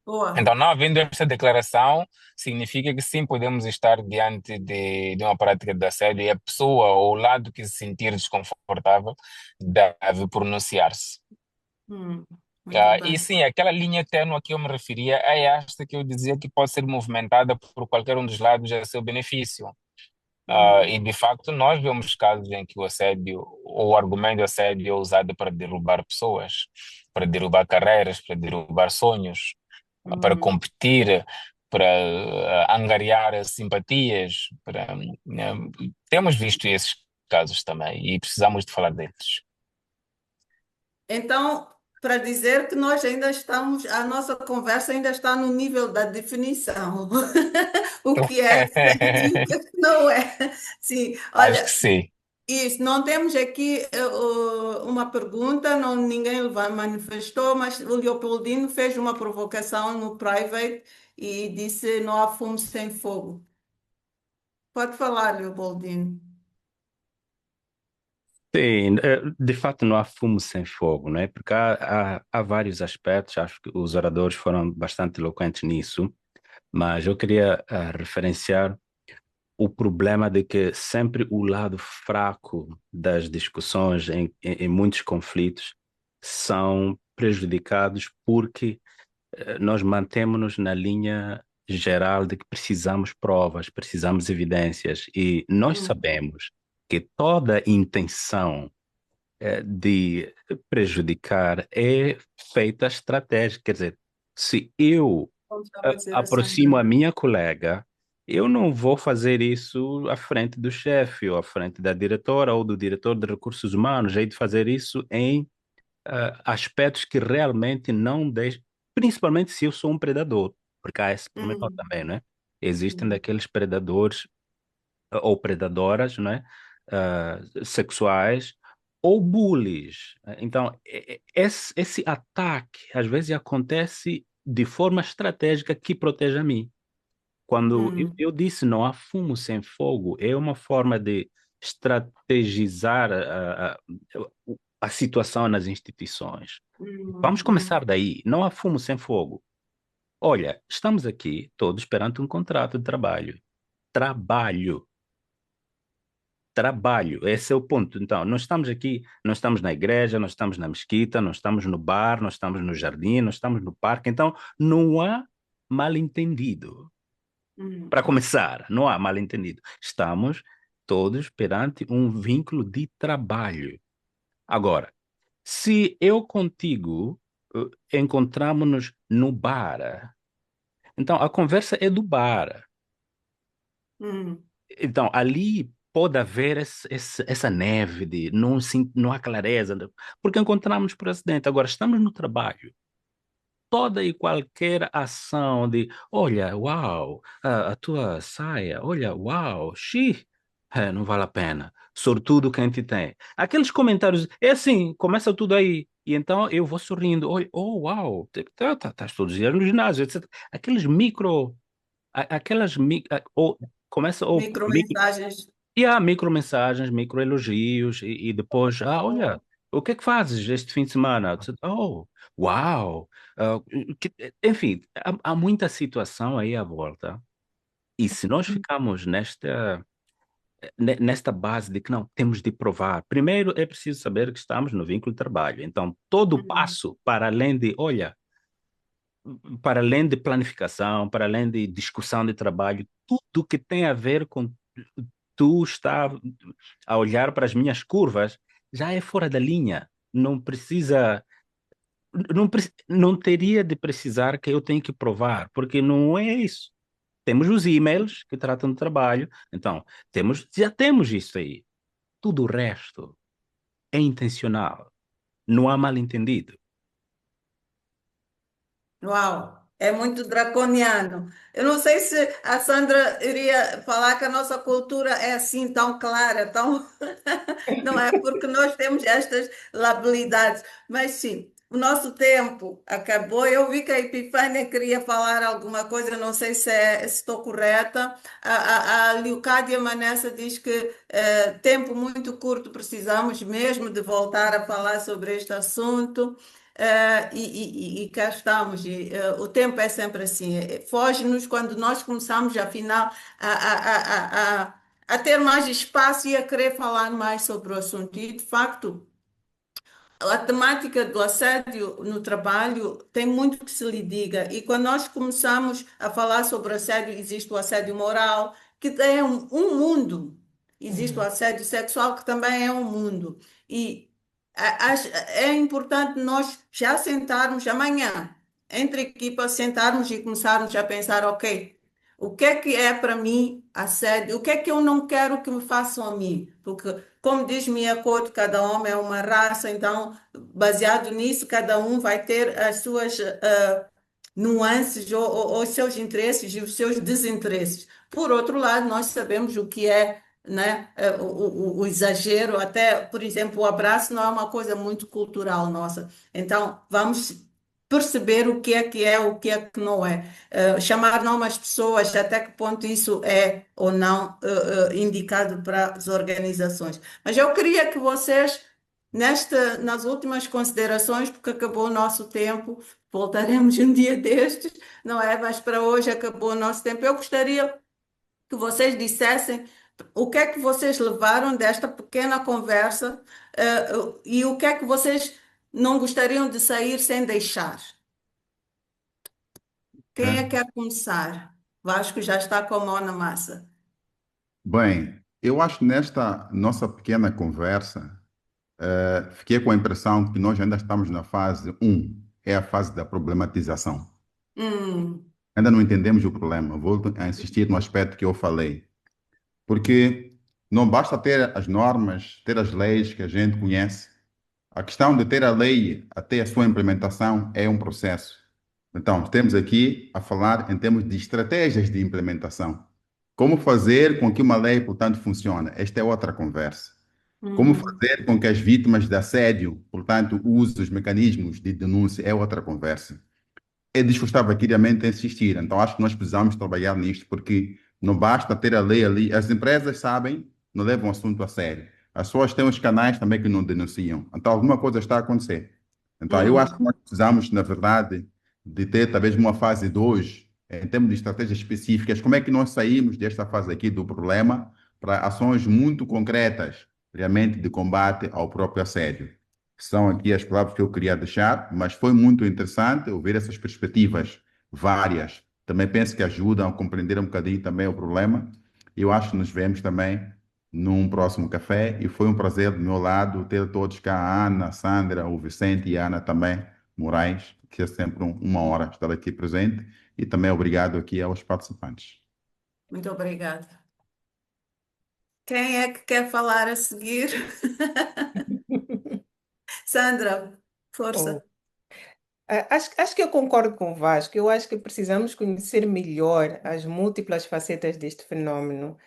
Boa. Então, não havendo esta declaração, significa que sim, podemos estar diante de uma prática de assédio e a pessoa ou o lado que se sentir desconfortável deve pronunciar-se. Muito E bem. sim, aquela linha tênue a que eu me referia é esta que eu dizia que pode ser movimentada por qualquer um dos lados a seu benefício. Hum, E de facto, nós vemos casos em que o assédio, ou o argumento de assédio é usado para derrubar pessoas, para derrubar carreiras, para derrubar sonhos, para hum. competir, para angariar simpatias. Temos visto esses casos também e precisamos de falar deles. Então, para dizer que nós ainda estamos, a nossa conversa ainda está no nível da definição. O que é assédio e o que não é. Sim, Acho que olha, sim. isso, não temos aqui uma pergunta, não, ninguém manifestou, mas o Leopoldino fez uma provocação no private e disse não há fumo sem fogo. Pode falar, Leopoldino. Sim, de fato não há fumo sem fogo, não é? Porque há vários aspectos, acho que os oradores foram bastante eloquentes nisso, mas eu queria referenciar o problema de que sempre o lado fraco das discussões em muitos conflitos são prejudicados porque nós mantemos-nos na linha geral de que precisamos provas, precisamos evidências, e nós Hum, sabemos que toda intenção de prejudicar é feita estratégia. Quer dizer, se eu Como estava a dizer a aproximo Sandra. a minha colega, eu não vou fazer isso à frente do chefe, ou à frente da diretora, ou do diretor de recursos humanos. Hei de fazer isso em aspectos que realmente não deixam, principalmente se eu sou um predador, porque há esse pormenor Hum, também, né? Existem hum, daqueles predadores ou predadoras, né? Sexuais ou bullies. Então, esse ataque às vezes acontece de forma estratégica que protege a mim. Quando hum, eu disse não há fumo sem fogo, é uma forma de estrategizar a situação nas instituições. Vamos hum. começar daí. Não há fumo sem fogo. Olha, estamos aqui todos perante um contrato de trabalho. Trabalho. Trabalho. Esse é o ponto. Então, nós estamos aqui, nós estamos na igreja, nós estamos na mesquita, nós estamos no bar, nós estamos no jardim, nós estamos no parque. Então, não há mal-entendido. Para começar, não há mal-entendido. Estamos todos perante um vínculo de trabalho. Agora, se eu contigo encontramos-nos no bar, então a conversa é do bar. Hum. Então, ali pode haver essa neve de não há clareza, porque encontramos por acidente. Agora, estamos no trabalho. Toda e qualquer ação de, olha, uau, a tua saia, olha, uau, não vale a pena. Sortudo quem te tem. Aqueles comentários, é assim, começa tudo aí. E então eu vou sorrindo, olha, oh, uau, estás todos os dias no ginásio, etc. Aqueles micro, aquelas, ou começa, ou Micromensagens. e há micromensagens, microelogios, e depois, olha, o que é que fazes este fim de semana? Oh, uau! ah, Enfim, há muita situação aí à volta. E se nós ficarmos nesta base de que não, temos de provar, primeiro é preciso saber que estamos no vínculo de trabalho. Então, todo Hum. passo para além de, olha, para além de planificação, para além de discussão de trabalho, tudo que tem a ver com tu estar a olhar para as minhas curvas já é fora da linha. Não precisa, não teria de precisar que eu tenha que provar, porque não é isso. Temos os e-mails que tratam do trabalho, então já temos isso aí. Tudo o resto é intencional. Não há mal-entendido. Uau, é muito draconiano. Eu não sei se a Sandra iria falar que a nossa cultura é assim tão clara, tão não é porque nós temos estas labilidades, mas sim, o nosso tempo acabou. Eu vi que a Epifânia queria falar alguma coisa, não sei se estou correta. A Leocádia Manessa diz que tempo muito curto, precisamos mesmo de voltar a falar sobre este assunto. E cá estamos, o tempo é sempre assim, foge-nos quando nós começamos, afinal, a ter mais espaço e a querer falar mais sobre o assunto. E, de facto, a temática do assédio no trabalho tem muito que se lhe diga. E quando nós começamos a falar sobre assédio, existe o assédio moral, que é um mundo. Existe o assédio sexual, que também é um mundo. E é importante nós já sentarmos amanhã, entre equipas, sentarmos e começarmos a pensar, ok, o que é para mim assédio? O que é que eu não quero que me façam a mim? Porque, como diz Mia Couto, cada homem é uma raça, então, baseado nisso, cada um vai ter as suas nuances ou os seus interesses e os seus desinteresses. Por outro lado, nós sabemos o que é, né, o exagero, até, por exemplo, o abraço não é uma coisa muito cultural nossa. Então, vamos perceber o que é, o que é que não é. Chamar nome às pessoas, até que ponto isso é ou não indicado para as organizações. Mas eu queria que vocês, nas últimas considerações, porque acabou o nosso tempo, voltaremos um dia destes, não é? Mas para hoje acabou o nosso tempo. Eu gostaria que vocês dissessem o que é que vocês levaram desta pequena conversa, e o que é que vocês não gostariam de sair sem deixar. Quem é que É. quer começar? Vasco já está com a mão na massa. Bem, eu acho que nesta nossa pequena conversa, fiquei com a impressão que nós ainda estamos na fase um, é a fase da problematização. Hum, Ainda não entendemos o problema. Volto a insistir no aspecto que eu falei. Porque não basta ter as normas, ter as leis que a gente conhece. A questão de ter a lei até a sua implementação é um processo. Então, temos aqui a falar em termos de estratégias de implementação. Como fazer com que uma lei, portanto, funcione? Esta é outra conversa. Como hum, fazer com que as vítimas de assédio, portanto, usem os mecanismos de denúncia? É outra conversa. É disso que eu estava aqui realmente a insistir. Então, acho que nós precisamos trabalhar nisto, porque não basta ter a lei ali. As empresas sabem, não levam o assunto a sério. As pessoas têm os canais também que não denunciam. Então, alguma coisa está a acontecer. Então, eu acho que hum. nós precisamos, na verdade, de ter talvez uma fase 2 em termos de estratégias específicas. Como é que nós saímos desta fase aqui do problema para ações muito concretas, realmente, de combate ao próprio assédio? São aqui as palavras que eu queria deixar, mas foi muito interessante ouvir essas perspectivas várias. Também penso que ajudam a compreender um bocadinho também o problema. Eu acho que nos vemos também num próximo café e foi um prazer do meu lado ter todos cá, a Ana, a Sandra, o Vicente e a Ana também, Moraes, que é sempre uma hora estar aqui presente e também obrigado aqui aos participantes. Muito obrigada. Quem é que quer falar a seguir? Sandra, Oh. força. Acho que eu concordo com o Vasco. Eu acho que precisamos conhecer melhor as múltiplas facetas deste fenômeno,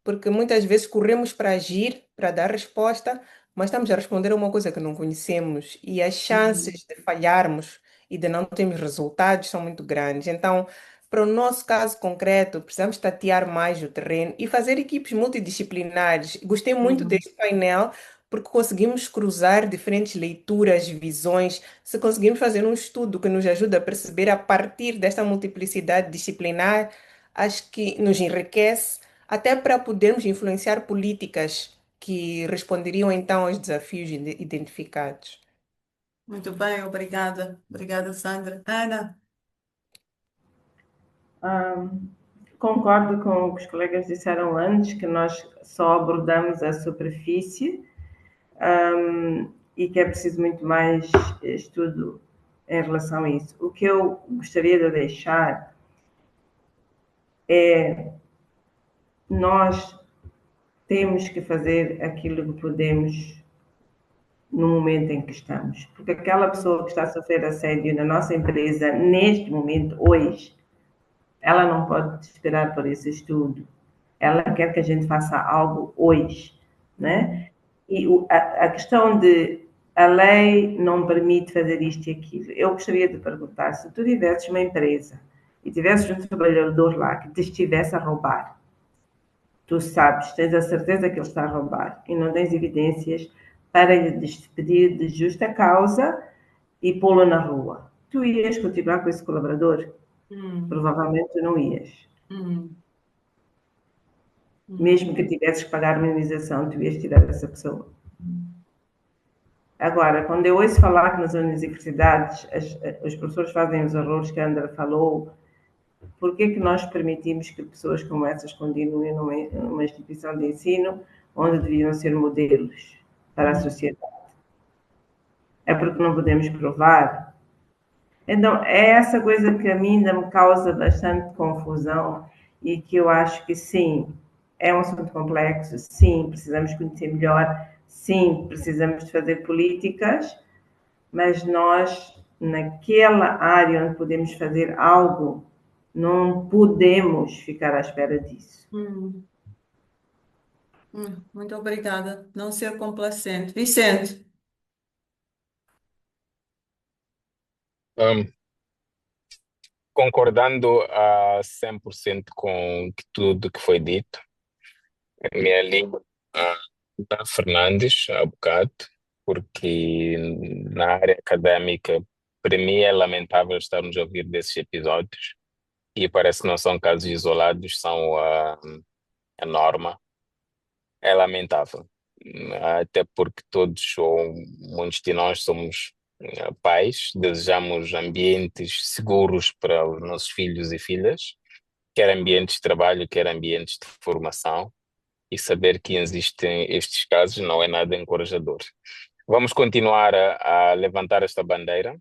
porque muitas vezes corremos para agir, para dar resposta, mas estamos a responder a uma coisa que não conhecemos e as Uhum, chances de falharmos e de não termos resultados são muito grandes. Então, para o nosso caso concreto, precisamos tatear mais o terreno e fazer equipes multidisciplinares. Gostei muito uhum. deste painel. Porque conseguimos cruzar diferentes leituras, visões, se conseguimos fazer um estudo que nos ajuda a perceber a partir desta multiplicidade disciplinar, acho que nos enriquece até para podermos influenciar políticas que responderiam então aos desafios identificados. Muito bem, obrigada. Obrigada, Sandra. Ana, Ah, concordo com o que os colegas disseram antes, que nós só abordamos a superfície, e que é preciso muito mais estudo em relação a isso. O que eu gostaria de deixar é nós temos que fazer aquilo que podemos no momento em que estamos. Porque aquela pessoa que está a sofrer assédio na nossa empresa, neste momento, hoje, ela não pode esperar por esse estudo. Ela quer que a gente faça algo hoje, né? E a questão de a lei não permite fazer isto e aquilo. Eu gostaria de perguntar, se tu tivesses uma empresa e tivesses um trabalhador lá que te estivesse a roubar, tu sabes, tens a certeza que ele está a roubar e não tens evidências para lhe despedir de justa causa e pô-lo na rua. Tu ias continuar com esse colaborador? hum, Provavelmente não ias. hum, hum, Mesmo que tivesses que pagar uma indenização, tu ias tirar essa pessoa. Agora, quando eu ouço falar que nas universidades os professores fazem os erros que a Andra falou, por que nós permitimos que pessoas como essas continuem numa instituição de ensino onde deviam ser modelos para a hum. sociedade? É porque não podemos provar? Então, é essa coisa que a mim ainda me causa bastante confusão e que eu acho que sim, é um assunto complexo, sim, precisamos conhecer melhor, sim, precisamos de fazer políticas, mas nós, naquela área onde podemos fazer algo, não podemos ficar à espera disso. Hum, muito obrigada. Não ser complacente. Vicente. Um, concordando a 100% com tudo que foi dito, a minha língua, da Fernandes, há bocado, porque na área acadêmica, para mim é lamentável estarmos a ouvir desses episódios e parece que não são casos isolados, são a norma. É lamentável, até porque todos, ou muitos de nós, somos pais, desejamos ambientes seguros para os nossos filhos e filhas, quer ambientes de trabalho, quer ambientes de formação, e saber que existem estes casos não é nada encorajador. Vamos continuar a levantar esta bandeira,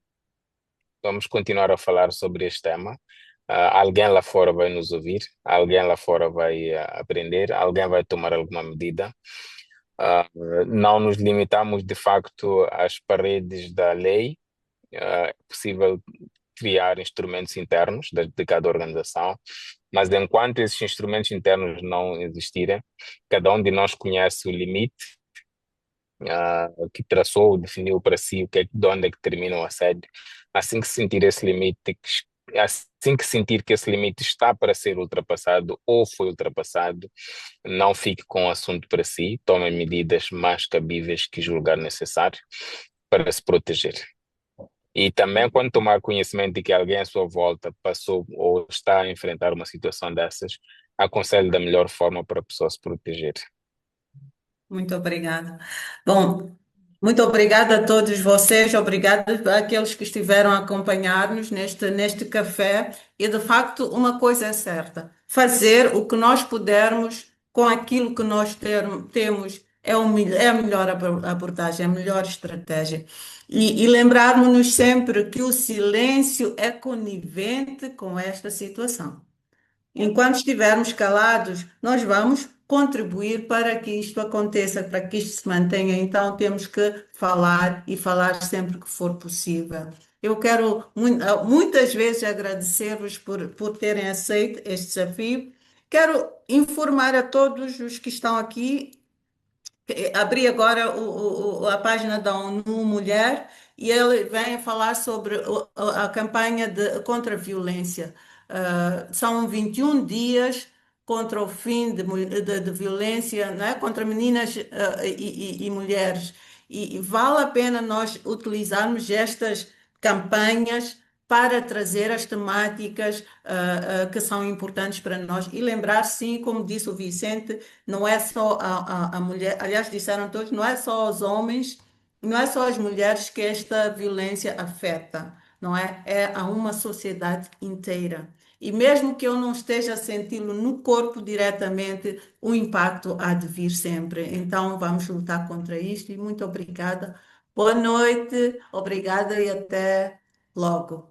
vamos continuar a falar sobre este tema. Alguém lá fora vai nos ouvir, alguém lá fora vai aprender, alguém vai tomar alguma medida. Não nos limitamos de facto às paredes da lei, é possível criar instrumentos internos de cada organização, mas enquanto esses instrumentos internos não existirem, cada um de nós conhece o limite que traçou, definiu para si de onde é que termina o assédio. Assim que sentir esse limite, assim que sentir que esse limite está para ser ultrapassado ou foi ultrapassado, não fique com o assunto para si, tome medidas mais cabíveis que julgar necessário para se proteger. E também, quando tomar conhecimento de que alguém à sua volta passou ou está a enfrentar uma situação dessas, aconselhe da melhor forma para a pessoa se proteger. Muito obrigada. Bom, muito obrigada a todos vocês, obrigada àqueles que estiveram a acompanhar-nos neste café. E, de facto, uma coisa é certa: fazer o que nós pudermos com aquilo que nós temos é a melhor abordagem, a melhor estratégia. E lembrarmos-nos sempre que o silêncio é conivente com esta situação. Enquanto estivermos calados, nós vamos contribuir para que isto aconteça, para que isto se mantenha. Então, temos que falar e falar sempre que for possível. Eu quero muitas vezes agradecer-vos por terem aceito este desafio. Quero informar a todos os que estão aqui. Abri agora a página da ONU Mulher e ele vem falar sobre a campanha contra a violência. São 21 dias contra o fim de violência, né, contra meninas e mulheres. E vale a pena nós utilizarmos estas campanhas para trazer as temáticas que são importantes para nós e lembrar, sim, como disse o Vicente, não é só a mulher, aliás, disseram todos, não é só os homens, não é só as mulheres que esta violência afeta, não é? É a uma sociedade inteira. E mesmo que eu não esteja a senti-lo no corpo diretamente, o impacto há de vir sempre. Então, vamos lutar contra isto e muito obrigada. Boa noite, obrigada e até logo.